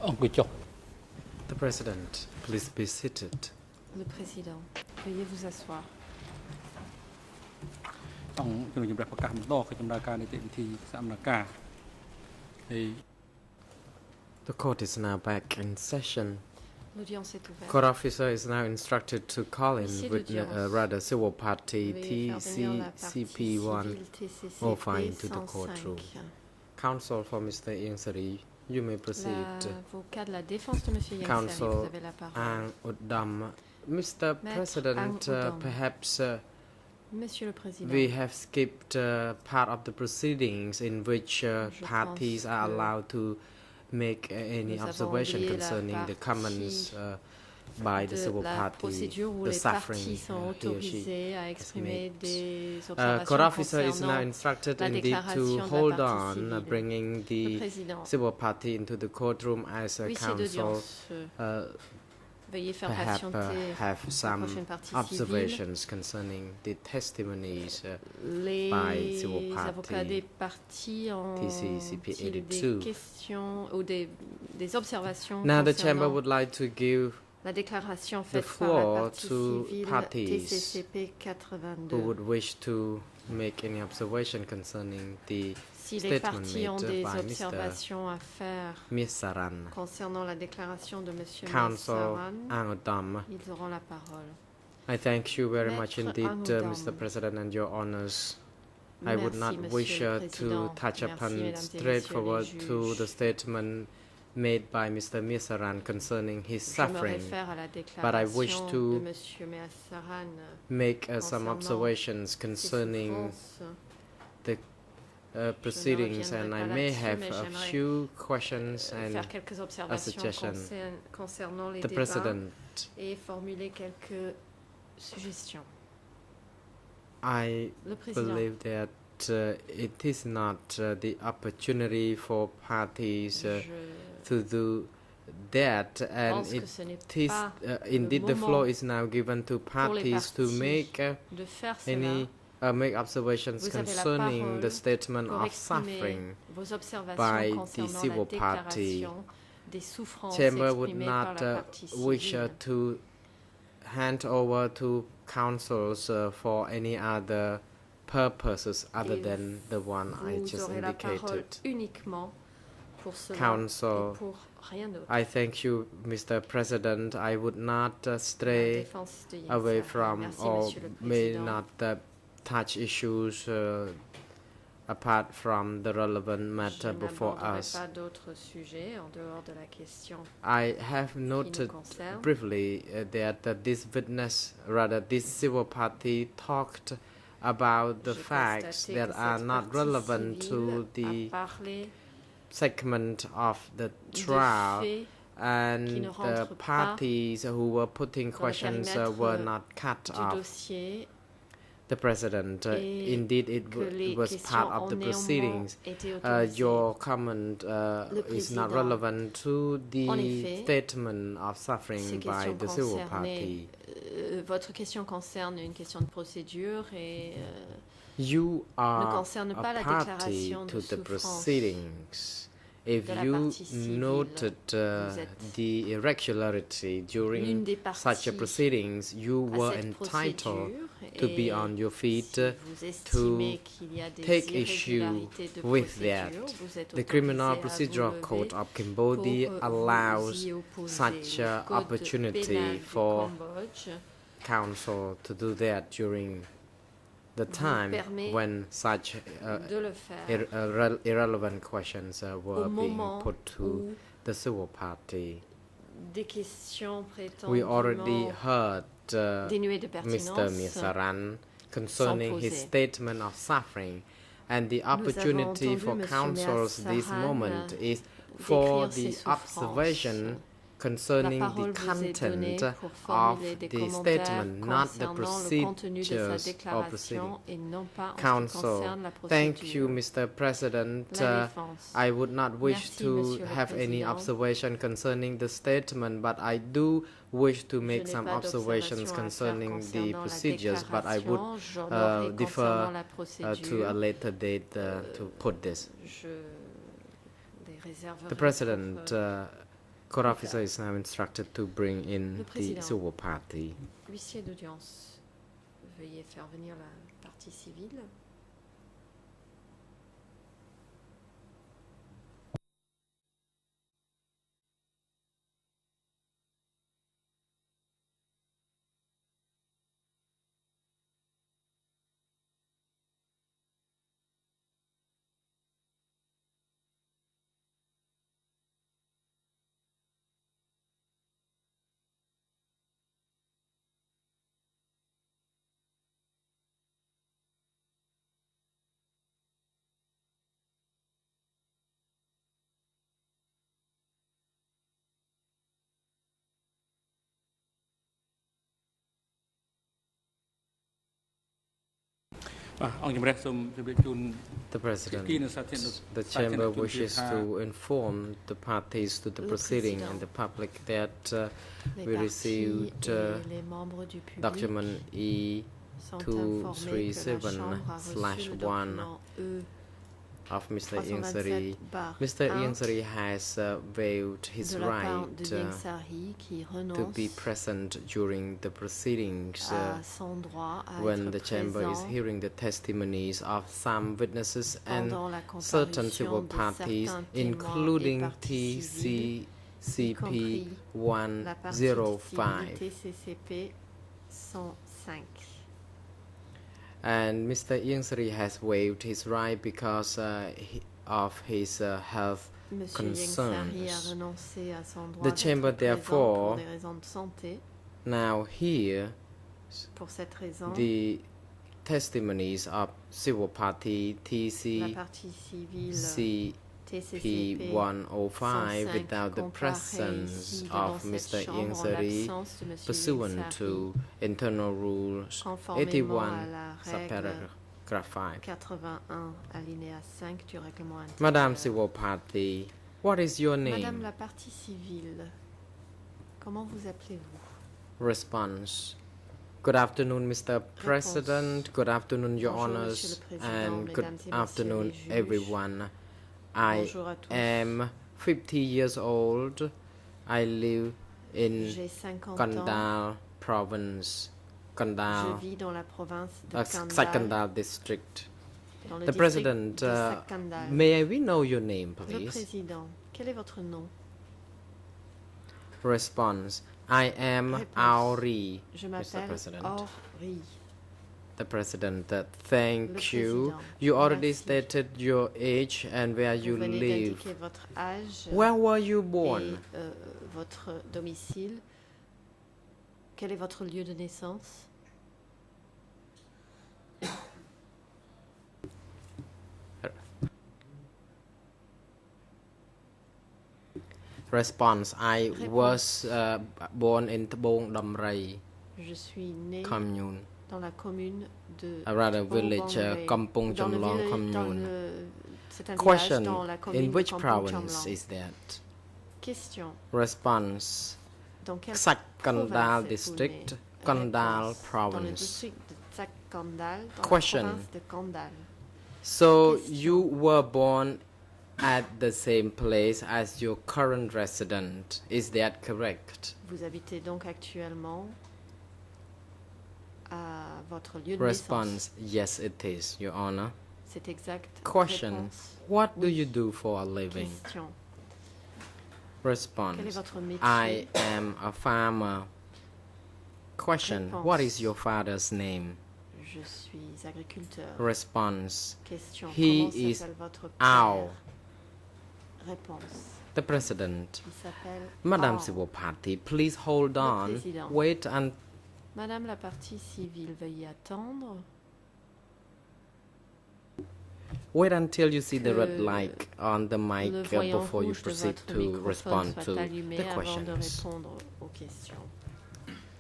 អង្គុយចុះ The President, please be seated. Le Président, veuillez vous asseoir. អង្គជំរាបប្រកាសបន្តកិច្ចដំណើរការនីតិវិធីសកម្មភាពហើយ The court is now back in session. L'audience est ouverte. Court officer is now instructed to call in Huissier with rather civil party Veuillez faire venir la partie TCCP1 civile TCCP 05 into the 105. courtroom. Counsel for Mr. Ieng Sari, you may proceed. L'avocat de la défense de M. Ieng Sari, Counsel vous avez la parole. Ang Udam. Mr. Maître President, Ang Udam. perhaps Monsieur le Président, we have skipped part of the proceedings in which parties pense are que allowed to make any nous avons observation oublié la concerning the comments partie by the de civil la party, procédure où the les suffering parties sont he or she autorisées à exprimer made. des Court observations officer is now concernant instructed la indeed déclaration to de la hold partie on, civile. bringing Le the Président, civil party into the courtroom as a huissier counsel d'audience, veuillez faire perhaps patienter have la some prochaine partie civile. observations concerning the testimonies Les by civil avocats des party. parties ont TCCP des 82. questions ou des observations Now the chamber concernant would like to give la déclaration the faite par la floor partie to civile parties TCCP who 82. would wish to make any observation concerning the Si les statement parties ont made des by Mr. observations à faire Misaran. concernant la déclaration de M. Counsel Messaran, Angodam. ils auront la parole. I thank you very Maître much indeed, Angodam. Mr. President, and your honors. I would Merci, not wish Monsieur le to Président. touch Merci, upon Mesdames et Messieurs straightforward les to juges. the statement made by Mr. Misaran concerning his Je me suffering, réfère à la but I wish déclaration to de M. Messaran make some concernant observations ses concerning souffrances. the proceedings, reviendrai and I pas may là-dessus, have mais a j'aimerais, few questions and Faire quelques observations suggestion. concernant les the débats President. et formuler quelques suggestions. I Le Président, believe that it is not the opportunity for parties je to do that, and pense que ce n'est it is pas indeed the moment floor is now given to parties to parties make de faire cela any make observations Vous avez la concerning parole the statement pour of exprimer suffering. vos observations by the concernant la civil party. déclaration des souffrances Chamber would exprimées par not la partie wish civile. to hand over to councils for any other purposes other Et than the one I Vous just aurez la parole indicated. uniquement pour cela Counsel, et pour rien d'autre. I thank you, Mr. President. I would not La stray défense de Ieng away Sari. from Merci, or Monsieur le may Président. not touch issues apart from the relevant Je matter before n'aborderai us. pas d'autres sujets en dehors de la question I have qui nous noted concerne. briefly that this witness, rather this civil party, talked about the J'ai facts constaté that que are cette not partie relevant to civile the a parlé segment of the de trial, faits qui and ne the rentrent pas parties who were putting dans le questions périmètre were not cut du off. dossier The President, et indeed, it que les was part questions of ont the néanmoins proceedings. été autorisées. Your comment is not Président, relevant to en the effet, statement of suffering Ces by questions the civil concernaient, party. Votre question concerne une question de procédure et You ne are concerne pas a la party déclaration to de the souffrance proceedings. If de la you partie civile. noted Vous êtes the irregularity l'une during des such a parties proceedings, you à were cette entitled procédure to be et on your feet si vous estimez qu'il y a des take issue irrégularités de with that. procédure, vous êtes The Criminal autorisé à Procedural vous Code lever of Cambodia pour allows vous y opposer. such Le code opportunity pénal du for Cambodge counsel to do that during the time permet when such de le faire irrelevant questions were au being moment put to où the civil party. des questions We already prétendument heard dénuées de Mr. pertinence Misaran concerning his posées. statement of suffering, and the opportunity entendu for Monsieur counsels this Misaran moment is for décrire the ses souffrances. observation concerning La the parole vous est donnée content pour of formuler des the commentaires statement, not the concernant le contenu de sa procedures or proceeding. déclaration et non pas en ce qui Counsel, concerne la thank you, procédure. Mr. President. La défense. I would not wish Merci, to Monsieur le have any Président. observation concerning the statement, but I do wish to make Je n'ai some pas observations d'observation à faire concerning the concernant la procedures, but I would déclaration. J'en aurai defer concernant la to a procédure. later date to put this. Je les réserverai The President, pour, Court officer is now instructed to bring in Le the président. civil party. Huissier d'audience, veuillez faire venir la partie civile. The President, គីនៅសាធារណ the សាធារណ Chamber ជន wishes ថា to inform the parties to the Le proceeding Président. and the public that Les we parties received et les membres du public document sont informés que la 237/1 Chambre a reçu le document E of Mr. Ieng Sary. 327/1 Mr. Ieng Sary has waived his de la part right de Ieng Sary qui to be renonce present during the proceedings à son droit à when être the chamber is présent hearing the testimonies of some witnesses and pendant la certain comparution civil de parties, certains témoins including et parties civiles, TCCP la partie civile 105. TCCP 105. And Mr. Ieng Sary has waived his right because of his health Monsieur Ieng Sary a concerns. renoncé à son droit The d'être chamber, présent therefore, pour des raisons de santé. Now here, Pour cette raison, the testimonies of civil party la partie civile TCCP TCCP 105 without the presence of Mr. Ieng Sary pursuant to Internal Rules conformément à 81 la règle subparagraph 5. 81 alinéa 5 du règlement intérieur. Madame Civil Party, what is your Madame name? la partie civile, comment vous appelez-vous? Response. Good afternoon, Mr. President. Good afternoon, Your Bonjour, Honors, Monsieur le Président, and good Mesdames et Messieurs afternoon, les juges. everyone. I Bonjour à tous. am 50 years old. I live in J'ai 50 ans. Kandal Province, Je Kandal, vis dans la province de Kandal, Sakandal District. dans le The district President, de Sakandal. may we know your name, Le please? Président, quel est votre nom? Response. I am Réponse. Auri, Je Mr. m'appelle President. Henri. The President, thank Le you. Président, You already merci. stated your age and where Vous you venez live. d'indiquer votre âge Where were you et born? votre domicile. Quel est votre lieu de naissance? Response. I Réponse. was born in Tabong Damrai Je suis né commune. dans la commune de Rather Tabong village Damrai. Kampong Dans le Chamlong village- dans commune. le- C'est un village Question. dans la commune In de which Kampong province Chamlong. is that? Question. Response. Dans quelle Sakandal province êtes-vous District, né? Kandal Réponse. Dans le Province. district de Sakandal, dans Question. la province de Kandal. So Question. you were born at the same place as your current resident. Is that correct? Vous habitez donc actuellement à votre lieu de Response. naissance. Yes, it is, Your Honor. C'est exact. Question. Réponse. What do Oui. you do for a living? Question. Quel est Response. votre métier? I am a farmer. Question. Réponse. What is your father's name? Je suis agriculteur. Response. Question. He Comment is s'appelle votre Ao. père? Réponse. The President. Il s'appelle Madame Ao. Civil Party, please hold on. Président. Wait and Madame la partie civile, veuillez attendre. wait until you see the red Que light on the mic Le voyant before you rouge de proceed votre to microphone respond soit to allumé the avant de questions. répondre aux questions.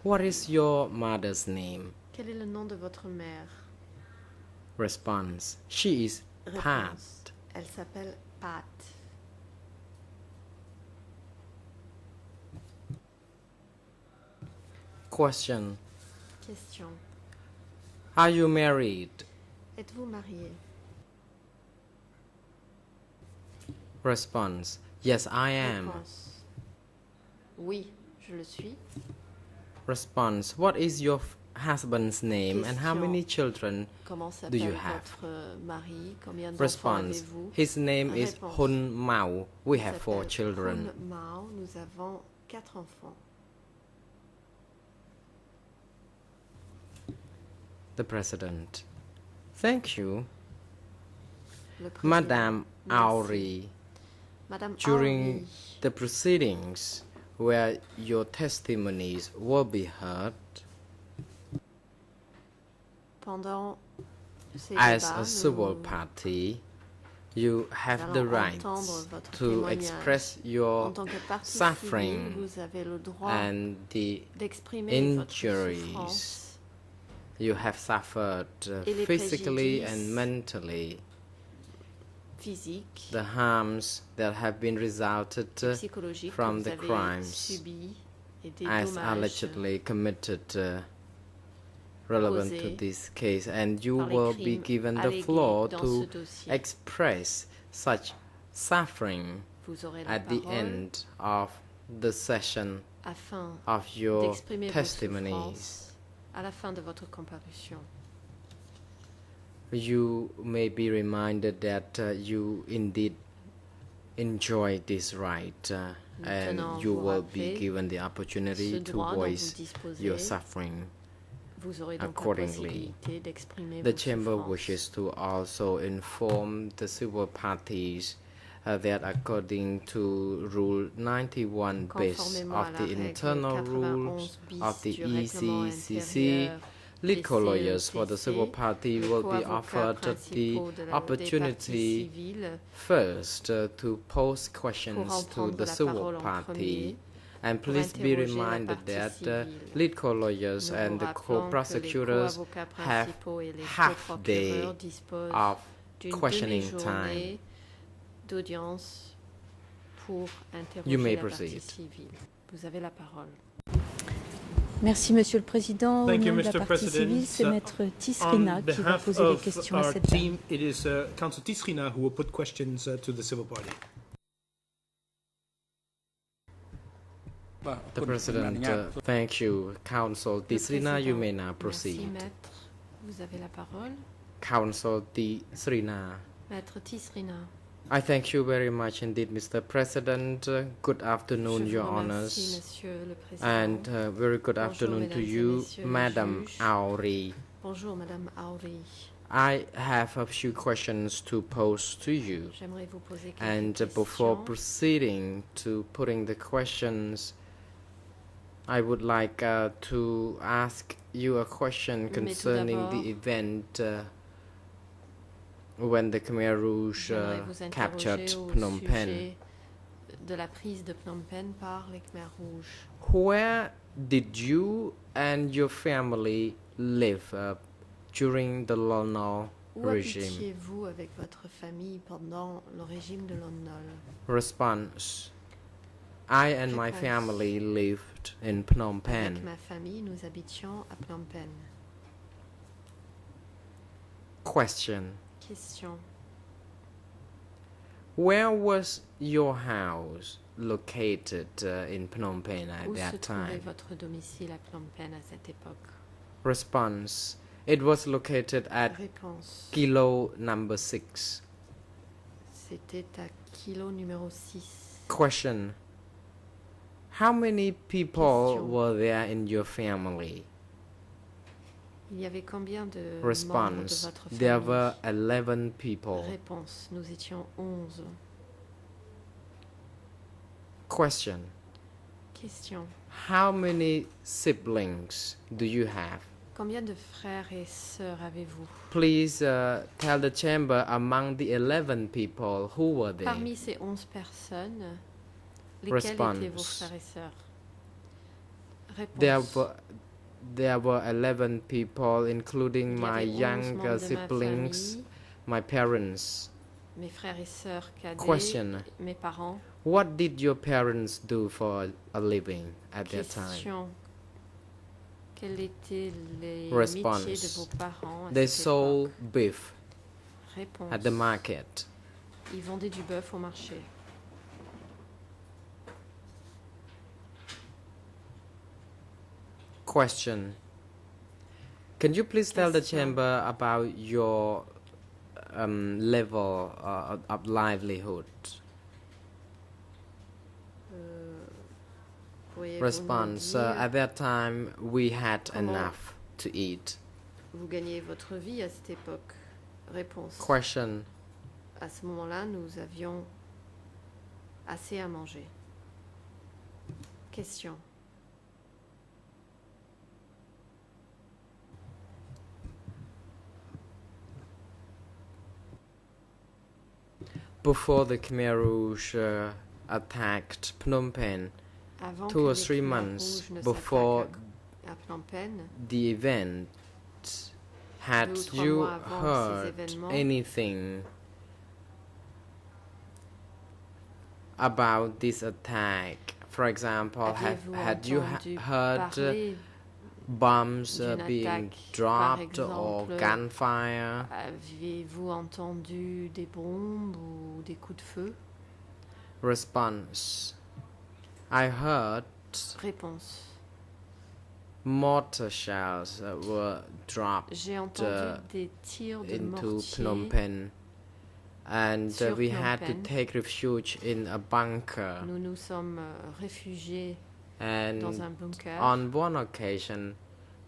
What is your mother's name? Quel est le nom de votre mère? Response. She is Pat. Réponse. Elle s'appelle Pat. Question. Question. Are you married? Êtes-vous marié? Response. Yes, I am. Réponse. Oui, je le suis. Response. What is your husband's name and how many children Comment do you s'appelle have? votre mari? Combien d'enfants Response. avez-vous? His name is Réponse. Hun Mao. We Il have 4 s'appelle children. Hun Mao. Nous avons 4 enfants. The President. Thank you. Le président. Madame Merci. Auri, Madame during Auri, the proceedings where your testimonies will be heard, pendant ces as débats, a civil nous party, you have the allons right entendre votre to témoignage. express En your tant que partie suffering civile, vous avez le droit and the d'exprimer votre injuries souffrance you have suffered et les physically préjudices and mentally, physiques the harms that have been resulted et psychologiques from que the vous avez crimes subis et des as dommages allegedly committed relevant to causés this case, and you par les will be crimes given the allégués floor dans to ce dossier. express such suffering Vous aurez la at the parole end of the session afin of your d'exprimer vos testimonies. souffrances à la fin de votre comparution. You may be reminded that you indeed enjoy this right, and tenons you vous will be rappeler given the opportunity ce to droit dont voice vous disposez. your suffering. Vous aurez donc la accordingly. possibilité d'exprimer The vos Chamber souffrances. wishes to also inform the civil parties that according to Rule 91 bis Conformément of à la the règle internal 91 rules bis of the du règlement ECCC, intérieur lead des co-lawyers for the civil CEPC, party les will be co-avocats offered the principaux des parties opportunity civiles first to pose pour questions en to prendre the la civil parole en party. premier. And pour please be interroger la reminded partie that civile. lead co-lawyers Nous and vous the rappelons que les co-prosecutors co-avocats have principaux et les half day co-procureurs disposent of d'une questioning demi-journée time. d'audience pour interroger You may la partie proceed. civile. Vous avez la parole. Merci, Monsieur le Président. Au nom Thank you, de la Mr. partie civile, President. c'est Maître Tisrina On qui va behalf poser des of questions à our cette dame. team, it is Council Tisrina who will put questions to the civil party. The President, thank you. Council Le Tisrina, you président. may now Merci, proceed. Maître. Vous avez la parole. Council Tisrina. Maître Tisrina. I thank you very much indeed, Mr. President. Good afternoon, Je Your vous remercie, Honors. Monsieur le Président. And very good Bonjour, afternoon to mesdames et you, messieurs les Madam juges. Auri. Bonjour, Madame Auri. I have a few questions to pose to you. J'aimerais vous poser quelques And questions. before proceeding to putting the questions, I would like to ask you a question Mais tout concerning d'abord, the event when the Khmer Rouge J'aimerais vous captured interroger au Phnom Penh. sujet de la prise de Phnom Penh par les Khmer Rouges. Where did you and your family live during the Lon Nol Où regime? habitiez-vous avec votre famille pendant le régime de Lon Nol? Response. I and my Réponse. family lived in Phnom Penh. Avec ma famille, nous habitions à Phnom Penh. Question. Question. Where was your house located in Phnom Penh at Où se that trouvait time? votre domicile à Phnom Penh à cette époque? Response. It was located at Réponse. kilo number 6. C'était à kilo numéro 6. Question. How many people Question. were there in your family? Il y avait combien de membres de Response. votre There famille? were 11 people. Réponse. Nous étions 11. Question. Question. How many siblings do you have? Combien de frères et sœurs avez-vous? Please tell the chamber among the 11 people who were there. Parmi ces 11 personnes, lesquels étaient vos Response. frères et sœurs? Réponse. There were 11 people, including Il y my avait 11 younger membres de ma siblings, famille, my parents. mes frères et sœurs cadets, Question. mes parents. What did your parents do for a living at that time? Question. Quels étaient les Response. métiers de vos parents à They cette sold époque? beef Réponse. at the market. Ils vendaient du bœuf au marché. Question. Can you please tell the Question. chamber about your level of livelihood? Pourriez-vous nous Response. dire At that time, we had Comment- enough to eat. vous gagnez votre vie à cette époque? Réponse. Question. À ce moment-là, nous avions assez à manger. Question. Before the Khmer Rouge attacked Phnom Penh, Avant 2 que or les 3 Khmers months rouges ne before s'attaquent à Phnom Penh, the event, had 2 ou 3 you mois avant ces heard événements, anything about this attack? For example, aviez-vous had you entendu heard parler, bombs d'une being attaque, dropped par or exemple, gunfire? avez-vous entendu des bombes ou des coups de feu? Response. I heard Réponse. mortar shells were dropped J'ai entendu des tirs de into mortier Phnom Penh, and sur we Phnom had to Penh. take refuge in a bunker. Nous nous sommes réfugiés And dans un bunker. on one occasion,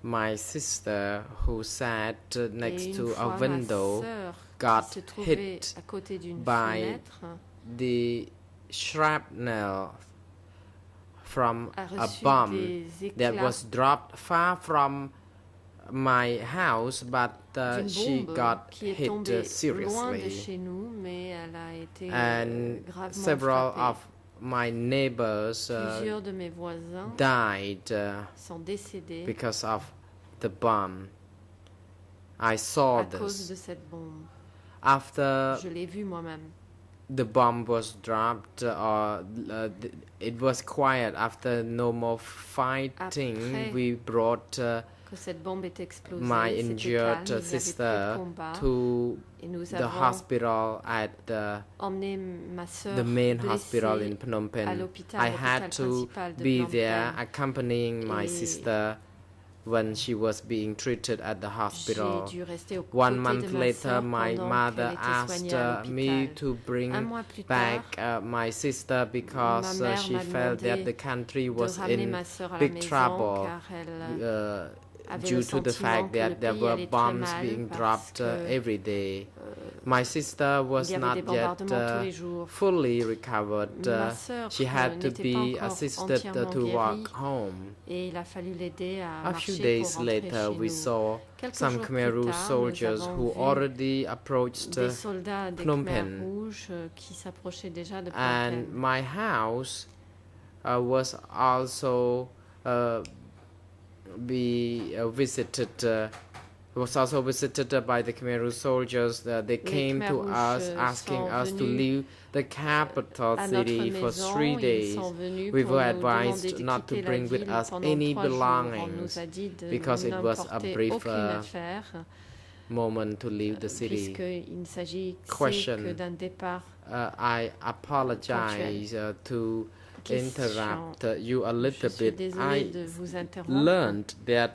my sister, who sat Et next une to fois, a window, ma sœur, got qui se trouvait hit à côté d'une by fenêtre, the shrapnel from a a reçu bomb des that éclats was dropped far from my house, but d'une she bombe got qui est hit tombée loin de seriously. chez nous, mais elle a été And gravement several frappée. of my neighbors Plusieurs de mes voisins died sont décédés because of the bomb. I saw à cause this. de cette bombe. After Je l'ai vu moi-même. the bomb was dropped, it was quiet. After no more fighting, Après we brought Que cette bombe est explosée, my c'était calme, injured il n'y avait plus de sister combat, to et nous the avons hospital at emmené ma sœur the main blessée hospital in Phnom à Penh. l'hôpital I had to principal de be Phnom there Penh. accompanying my Et sister when she was being treated at the J'ai hospital. dû rester aux One côtés month de ma later, sœur my pendant mother qu'elle était asked soignée à me l'hôpital. to Un bring mois plus back tard, my sister because ma mère she m'a felt that demandé the country de was ramener in ma sœur à la big maison trouble car elle avait due le to the sentiment fact que le that there pays were allait très bombs mal being parce dropped que every day. My sister was il y avait not des yet bombardements tous les jours. fully recovered. Ma sœur She had to n'était be pas encore assisted entièrement to guérie walk home. et il a fallu l'aider à A few marcher days pour rentrer later, chez we nous. saw Quelques some jours Khmer plus Rouge tard, soldiers nous who avons vu already approached des soldats des Phnom Khmer Penh. rouges qui s'approchaient déjà de Phnom And Penh. my house was also was also visited by the Khmer Rouge soldiers. They came Khmer to Rouges us asking sont us to venus leave the capital à notre city for maison, 3 ils days. sont venus We pour were nous demander advised de not to quitter la bring with ville us pendant any 3 jours. On belongings nous a dit de because it was a n'emporter brief aucune affaire moment to leave the city. puisqu'il ne s'agit Question. que d'un départ. I apologize to Question. interrupt you a Je little suis bit. désolée I de vous interrompre. learned that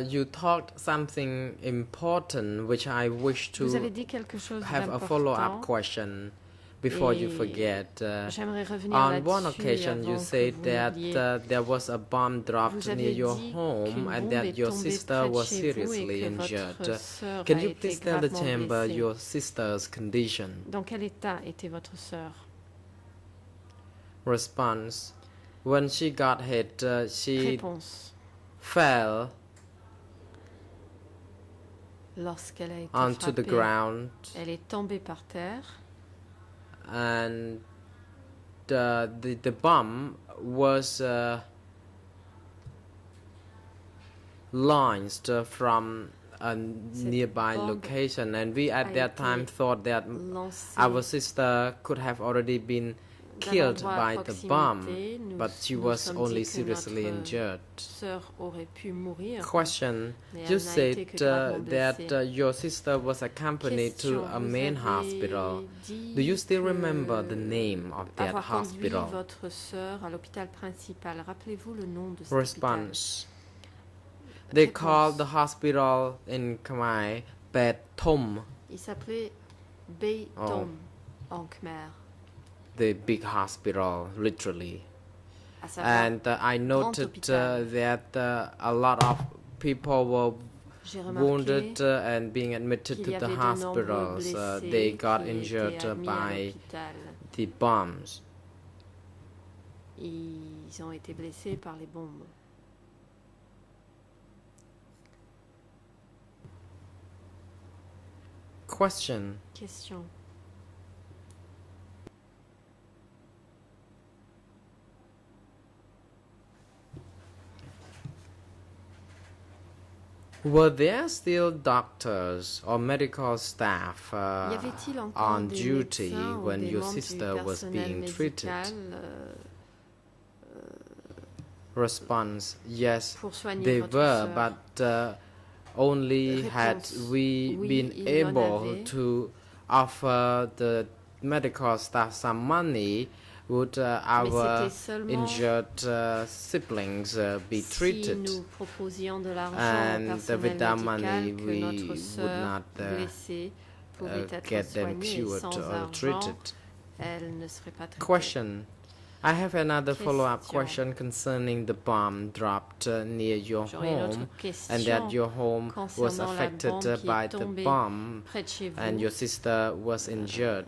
you talked something important which I wish Vous avez to dit quelque chose have a follow-up d'important. question before you Et forget. J'aimerais revenir On là-dessus one occasion, you avant que said vous that n'oubliez. there was a bomb dropped Vous near avez your dit home qu'une and bombe that est your tombée sister près de was chez vous et seriously que injured. votre sœur Can a you été please tell the gravement chamber blessée. your sister's condition? Dans quel état était votre sœur? Response. When she got hit, she Réponse. fell Lorsqu'elle a été onto the frappée, ground elle est tombée par terre and the bomb was launched from a nearby bombe location, and we at a that time été thought that lancée our sister could have already been killed endroit à by the bomb, proximité. but she nous was sommes only dit que seriously notre injured. sœur aurait pu mourir. Question: Mais You elle n'a été que said gravement that blessée. your sister was accompanied to Question, a vous main avez hospital. dit Do you still que remember the name of that avoir conduit hospital? votre sœur à l'hôpital principal. Rappelez-vous le nom de cet hôpital? Response: They Réponse. called the hospital in Khmer Pet Thom, Il s'appelait Bay Tom en Khmer. the big hospital, literally. À savoir, And I noted hôpital. that a lot of people were j'ai remarqué wounded and being admitted qu'il to y the avait de nombreux hospitals. blessés They got qui injured étaient admis à by l'hôpital. the bombs. Ils ont été blessés par les bombes. Question: Question. Were there still doctors or medical staff Y avait-il encore on des duty médecins ou when des your membres du sister was personnel being treated? médical, Response: Yes, pour soigner they votre were, sœur? but only had Réponse: we oui, been il y en able avait. to offer the medical staff some money, would Mais our c'était seulement injured siblings be si treated? nous proposions de l'argent au And personnel with that médical money, que we notre would sœur not blessée pouvait être get them soignée. cured Sans or argent, treated. elle ne serait pas traitée. Question: I have another follow-up Question. question concerning the bomb dropped near your J'aurais une autre home, question and that your home was concernant la affected bombe qui by est the tombée bomb, près de chez vous. and your sister was injured.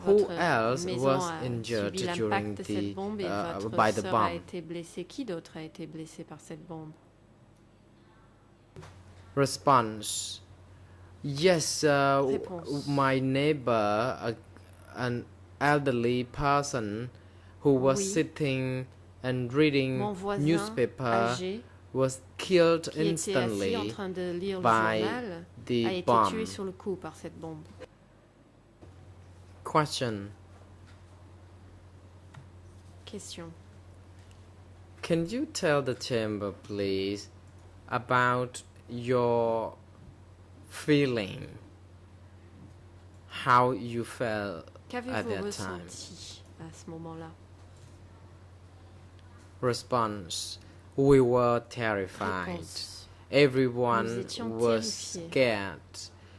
Who Votre else maison was a injured subi during l'impact de cette the bombe et votre by the sœur a bomb? été blessée. Qui d'autre a été blessé par cette bombe? Response: Yes, Réponse. my neighbor, an elderly person who was Oui. sitting and reading Mon voisin newspaper âgé was killed qui était assis en instantly train de lire le by journal a the été bomb. tué sur le coup par cette bombe. Question: Question. Can you tell the chamber, please, about your feeling, how you felt at Qu'avez-vous that time? ressenti à ce moment-là? Response: We were terrified. Réponse. Everyone Nous étions was terrifiés. scared.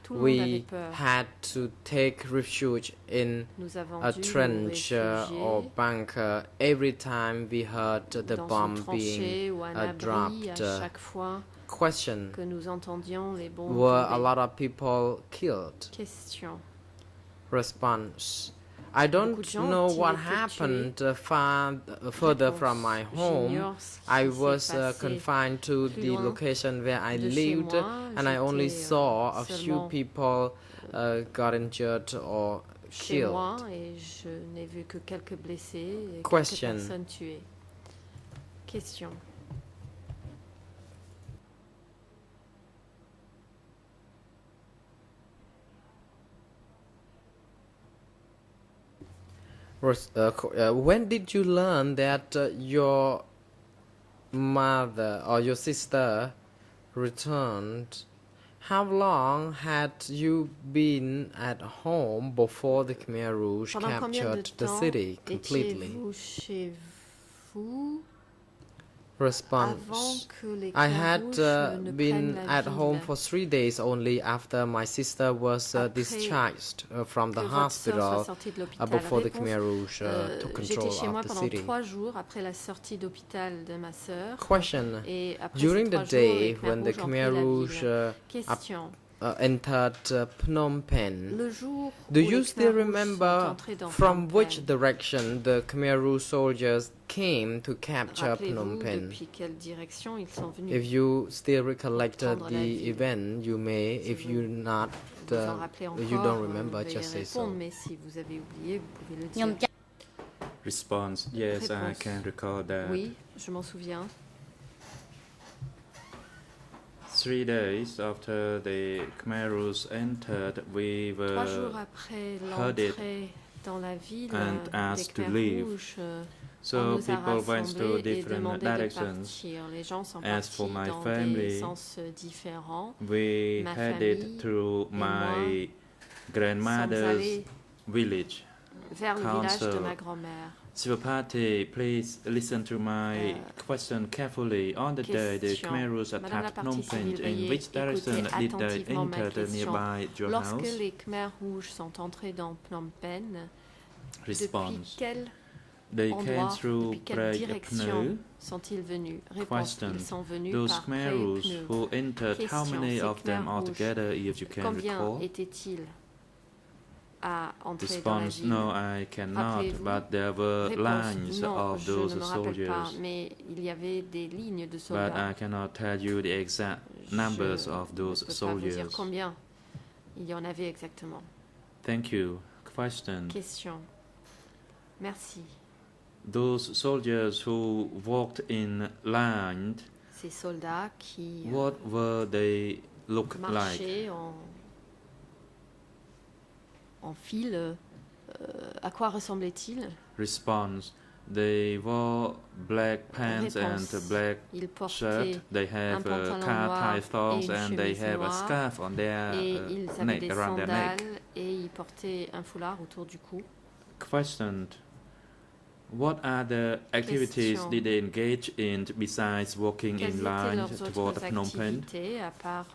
Tout le monde avait We peur. had to take refuge in Nous avons a dû nous trench or réfugier bunker every time we heard the dans une bomb being tranchée ou un abri dropped. à chaque fois Question: que nous entendions les bombes Were a tomber. lot of people killed? Question. Response: I Beaucoup don't de gens know ont-ils what été happened further from my Réponse. home. J'ignore ce qui I s'est was passé confined to plus the loin location where I de chez lived, moi. and I only J'étais, saw a few seulement people got injured or chez moi killed. et je n'ai vu que quelques blessés et Question. quelques personnes tuées. Question. When did you learn that your mother or your sister returned? How long had you been at home before the Khmer Rouge Pendant combien de captured the temps city completely? étiez-vous chez vous Response: avant que les I Khmer had Rouges ne been prennent la at home ville? for 3 days only after my sister was Après discharged from the que votre sœur soit hospital sortie de l'hôpital. before the Réponse, Khmer Rouge took j'étais control chez moi of the pendant city. 3 jours après la sortie d'hôpital de ma sœur. Question: Et après During ces the 3 jours, les day Khmer when the Rouges ont pris Khmer la Rouge ville. Question. entered Phnom Penh, Le jour do où you les still Khmer Rouges sont remember entrés dans from Phnom which Penh, direction the Khmer Rouge soldiers came to capture Phnom rappelez-vous Penh? depuis quelle direction ils sont venus? If you still recollect prendre la the ville. event, you may. Si If vous you not, vous en rappelez encore, you don't remember, veuillez just say so. répondre, mais si vous avez oublié, vous pouvez le dire. Response: Yes, I Réponse. can recall that. Oui, je m'en souviens. 3 days after the Khmer Rouge entered, we 3 jours were après headed l'entrée Dans la ville, and des asked to Khmers leave. rouges, on So nous a people went to rassemblés et different demandé de directions. partir. Les gens sont As for partis my dans family, des sens différents. We Ma headed famille to et my Sommes grandmother's allés village. vers le village de council. ma grand-mère. Sivapati, please listen to my question carefully. On the day the question. Khmer Rouge Madame attacked la Phnom partie Penh, civile, in veuillez which direction écouter did they attentivement ma enter the question. nearby your Lorsque house? les Khmers rouges sont entrés dans Phnom Penh, depuis Response. quel They came endroit, through depuis quelle Prey direction Pnu. sont-ils venus? Réponse, Question. ils sont venus Those par Khmer Prey Rouge Pnu. who entered, how Question. many Ces of them Khmers rouges, altogether, if you can combien recall? étaient-ils à entrer dans la Response, ville? no, I cannot, Rappelez-vous? but there were Réponse, lines non, of je those ne me rappelle pas, soldiers. mais il y avait des lignes de But soldats. I cannot tell you the exact numbers of Je those ne peux pas vous dire soldiers. combien il y en avait exactement. Thank you. Question. Question. Merci. Those soldiers who walked in line, Ces soldats qui what were they look like? marchaient en file, à quoi ressemblaient-ils? Response. They wore black pants Réponse. and black Ils shirt. portaient They have pantalon car noir tie thongs et une and they chemise have a noire. scarf on their et ils avaient neck, des around their neck. sandales et ils portaient un foulard autour du cou. Question. What other activities Question. did they engage in besides walking Quelles in étaient line leurs toward autres Phnom Penh? activités à part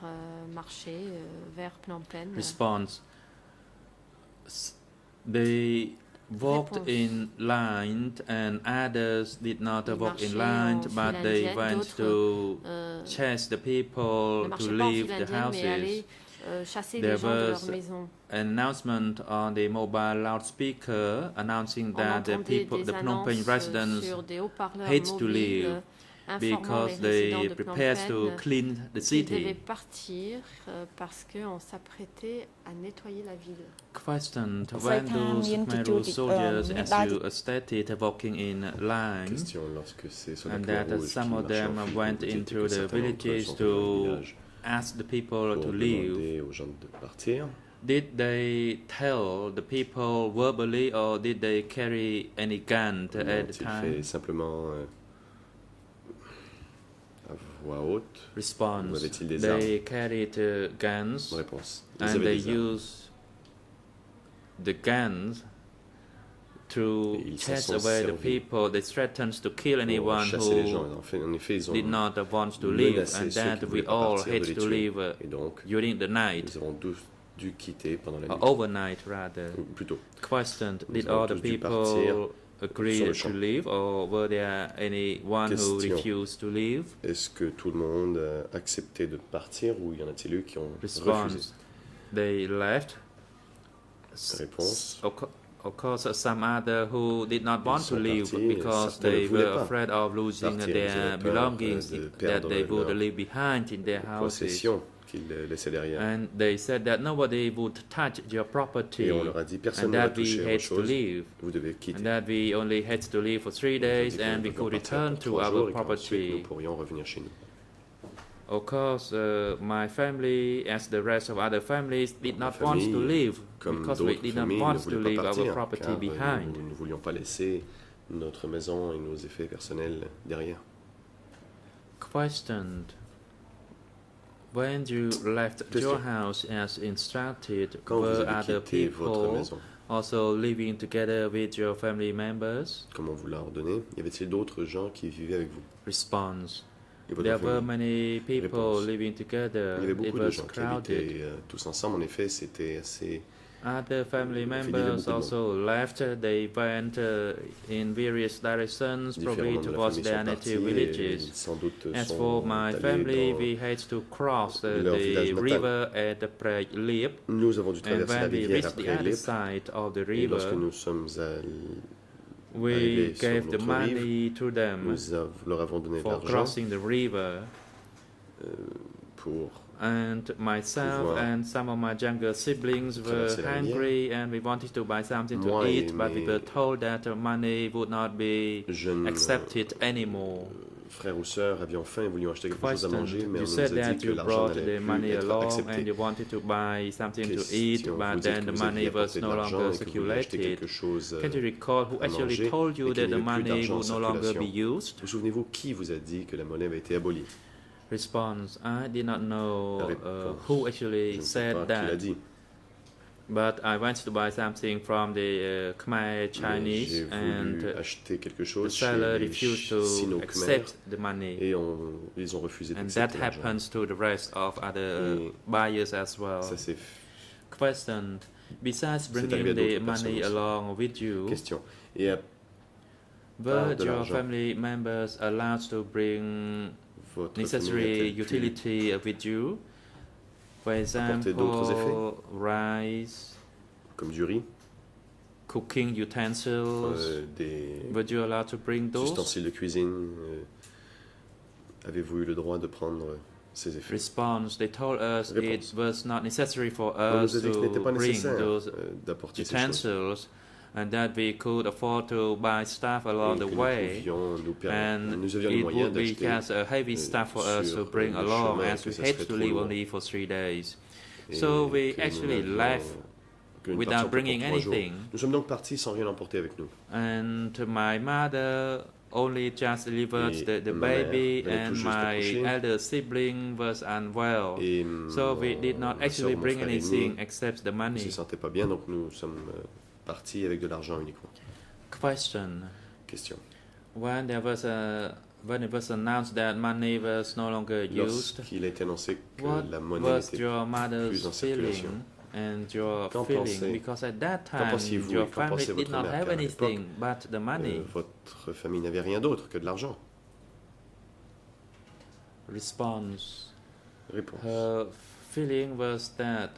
marcher vers Phnom Penh? Response. They walked Réponse. in line and others did not Ils walk in marchaient line, en but file they indienne, went d'autres, to chase the ne people to marchaient pas en leave file the indienne, mais houses. allaient chasser There les gens de leur was maison. An announcement on the mobile loudspeaker announcing On that the entendait people, des the Phnom Penh annonces residents sur des haut-parleurs hate to mobiles leave informant because les résidents they de Phnom prepare to Penh clean the qu'ils devaient city. partir parce qu'on s'apprêtait à nettoyer la ville. Question. Phải When tham those viên Khmer chủ Rouge tịch, soldiers, Đại as diện- you stated, walking in line, Question lorsque ces soldats and Khmer that rouges some qui of marchaient them en file, went vous dites into que the certains d'entre eux villages sont venus au to village ask the people pour to leave. demander aux gens de partir. Did they tell the people verbally or did they carry any gun at the L'ont-ils fait time? simplement à voix haute? Ou Response. avaient-ils des They carried guns Réponse. Ils and avaient they des armes. used the guns to Et ils s'en chase sont away the servis people. They threatened to kill pour anyone chasser les gens. who En effet, ils ont did not want to leave, menacé and ceux that qui we voulaient pas all partir de had les to tuer. leave Et donc, during the night, ils auront dû quitter pendant la nuit. overnight rather. Ou plutôt, Question: Nous Did avons all the tous dû people partir agree sur le to champ. leave, or were there anyone who Question. refused to leave? est-ce que tout le monde a accepté de partir ou y en a-t-il eu qui ont refusé? Response: They left. Réponse. Of course, some other who did not want to sont leave partis, because certains ne they voulaient were pas afraid of losing partir, ils their avaient peur, belongings de that perdre they would leur leave behind in their houses. Possession qu'ils laissaient derrière. And they said that nobody would touch your Et property, on leur a dit, personne and ne va that we toucher à had vos to choses, leave, vous devez quitter. and that we only had to leave for 3 days, Ils ont dit and que we nous could devions partir return pour to 3 our jours et qu'ensuite nous property. pourrions revenir chez nous. Of course, my family, as the rest of other families, did Ma not want to famille, leave Comme because we d'autres did not familles ne want to voulaient pas leave our partir, property car behind. nous ne voulions pas laisser notre maison et nos effets personnels derrière. Question: When you left Question. your house as instructed, Quand vous were avez other quitté votre people maison, also living together with your family members? comme on vous l'a ordonné, y avait-il d'autres gens qui vivaient avec vous Response: et votre There were famille? many people Réponse. living together. Il y avait It beaucoup de was gens qui crowded. habitaient tous ensemble. En effet, c'était assez... Other family Il y avait members beaucoup de also left. They went in various directions, probably Différents membres de la towards famille their sont partis native et villages. sans doute As sont for my allés family, dans... we had to cross leur the village natal. river at the Prey Lip. Nous avons dû And traverser la when we rivière reached the après other Lip, side of the et lorsque river, nous sommes we arrivés sur gave the notre money to them nous leur avons donné de for l'argent crossing the river. pour And myself pouvoir and some of my younger siblings were traverser la hungry and we wanted to buy something to Moi et eat, but we mes were told that the money would not be jeunes accepted anymore. frères ou sœurs avions faim et voulions acheter quelque chose à Question. manger, mais on You nous said a that dit que you l'argent brought n'allait the plus money être along and accepté. you wanted to buy something to Question, eat, vous but dites then que the vous aviez money was apporté de no l'argent longer et que vous vouliez acheter circulated. quelque chose Can you recall who à actually manger told you et qu'il that n'y the avait plus money d'argent en would no longer be circulation. used? Vous souvenez-vous qui vous a dit que la monnaie avait été abolie? Response: I did not know La réponse, who je actually ne sais said pas qui l'a that, dit. but I went to buy something from the Khmer Mais Chinese, j'ai and voulu acheter quelque the chose chez seller les refused to Sino-Khmer accept the money, et ils ont refusé and that d'accepter l'argent. happens to the rest of other Et buyers as well. Ça c'est Question: besides arrivé bringing à the d'autres money personnes aussi. along with you, question. Et à were de your l'argent. family members allowed to bring votre necessary famille a-t-elle pu utility with you? For apporter d'autres example, rice, comme du riz, cooking utensils. des Were you allowed to bring those? ustensiles de cuisine? Avez-vous eu le droit de prendre ces effets? Response: they told us Réponse. it was not necessary for On us nous a dit que ce n'était to pas bring nécessaire those d'apporter ces choses. utensils, and that we could afford to buy stuff along Et the que way. nous avions les It moyens would be d'acheter just a heavy stuff for us to sur bring le along, chemin, as que we ça had serait to trop leave lourd. only for 3 days. Et So we que nous actually n'avions- left que nous without partions que pour bringing 3 jours. anything. Nous sommes donc partis sans rien emporter avec nous. And my mother only just delivered Et the ma mère baby, venait tout and juste my d'accoucher. elder sibling was unwell. Et So we did not ma actually sœur, mon bring frère anything aîné except the ne money. se sentait pas bien, donc nous sommes partis avec de l'argent uniquement. Question: Question. when it was announced that money was no longer used, Lorsqu'il a été annoncé que what la monnaie was n'était your plus mother's en circulation, feeling and your Qu'en feeling? pensez- Because at that qu'en time pensiez-vous your et qu'en family pensait did votre not mère, have car à anything but the money. votre famille n'avait rien d'autre que de l'argent. Response: Réponse. her feeling was that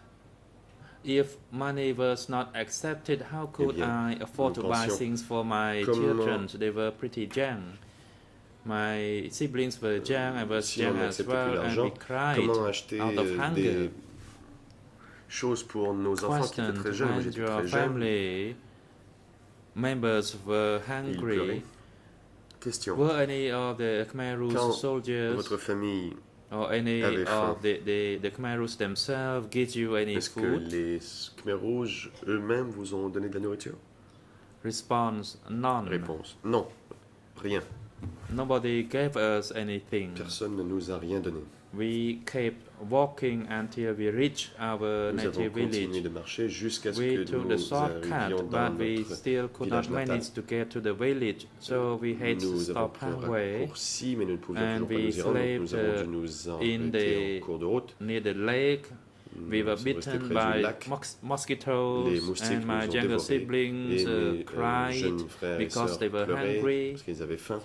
if money was not accepted, how could bien, I afford nous to buy pensions, things for my comment- children? They were pretty young. My siblings were young, I was si on young as n'acceptait plus well, and we l'argent, cried comment acheter out of hunger. des choses pour nos enfants qui étaient Question: très jeunes? when J'étais your très jeune. family members were Ils hungry, pleuraient. Question. were any of the Khmer Rouge Quand soldiers votre famille, or any avait faim, of the Khmer Rouge themselves give you any est-ce que food? les Khmer rouges eux-mêmes vous ont donné de la nourriture? Response: none. Réponse. Non. Rien. Nobody gave us anything. Personne ne nous a rien donné. We kept walking until we reached our Nous avons native continué village. de marcher jusqu'à ce We que took the nous arrivions shortcut, dans but we notre still could village not natal. manage to get to the village, so we had to Nous avons stop pris un halfway raccourci, mais nous ne pouvions and toujours pas we nous y rendre, donc nous slept, avons dû nous in arrêter the- en cours de route. near the lake. We Nous were sommes restés bitten près du by lac. mosquitoes, Les moustiques and nous my ont younger dévorés. siblings Et mes cried jeunes frères et because sœurs they were pleuraient hungry. parce qu'ils avaient faim.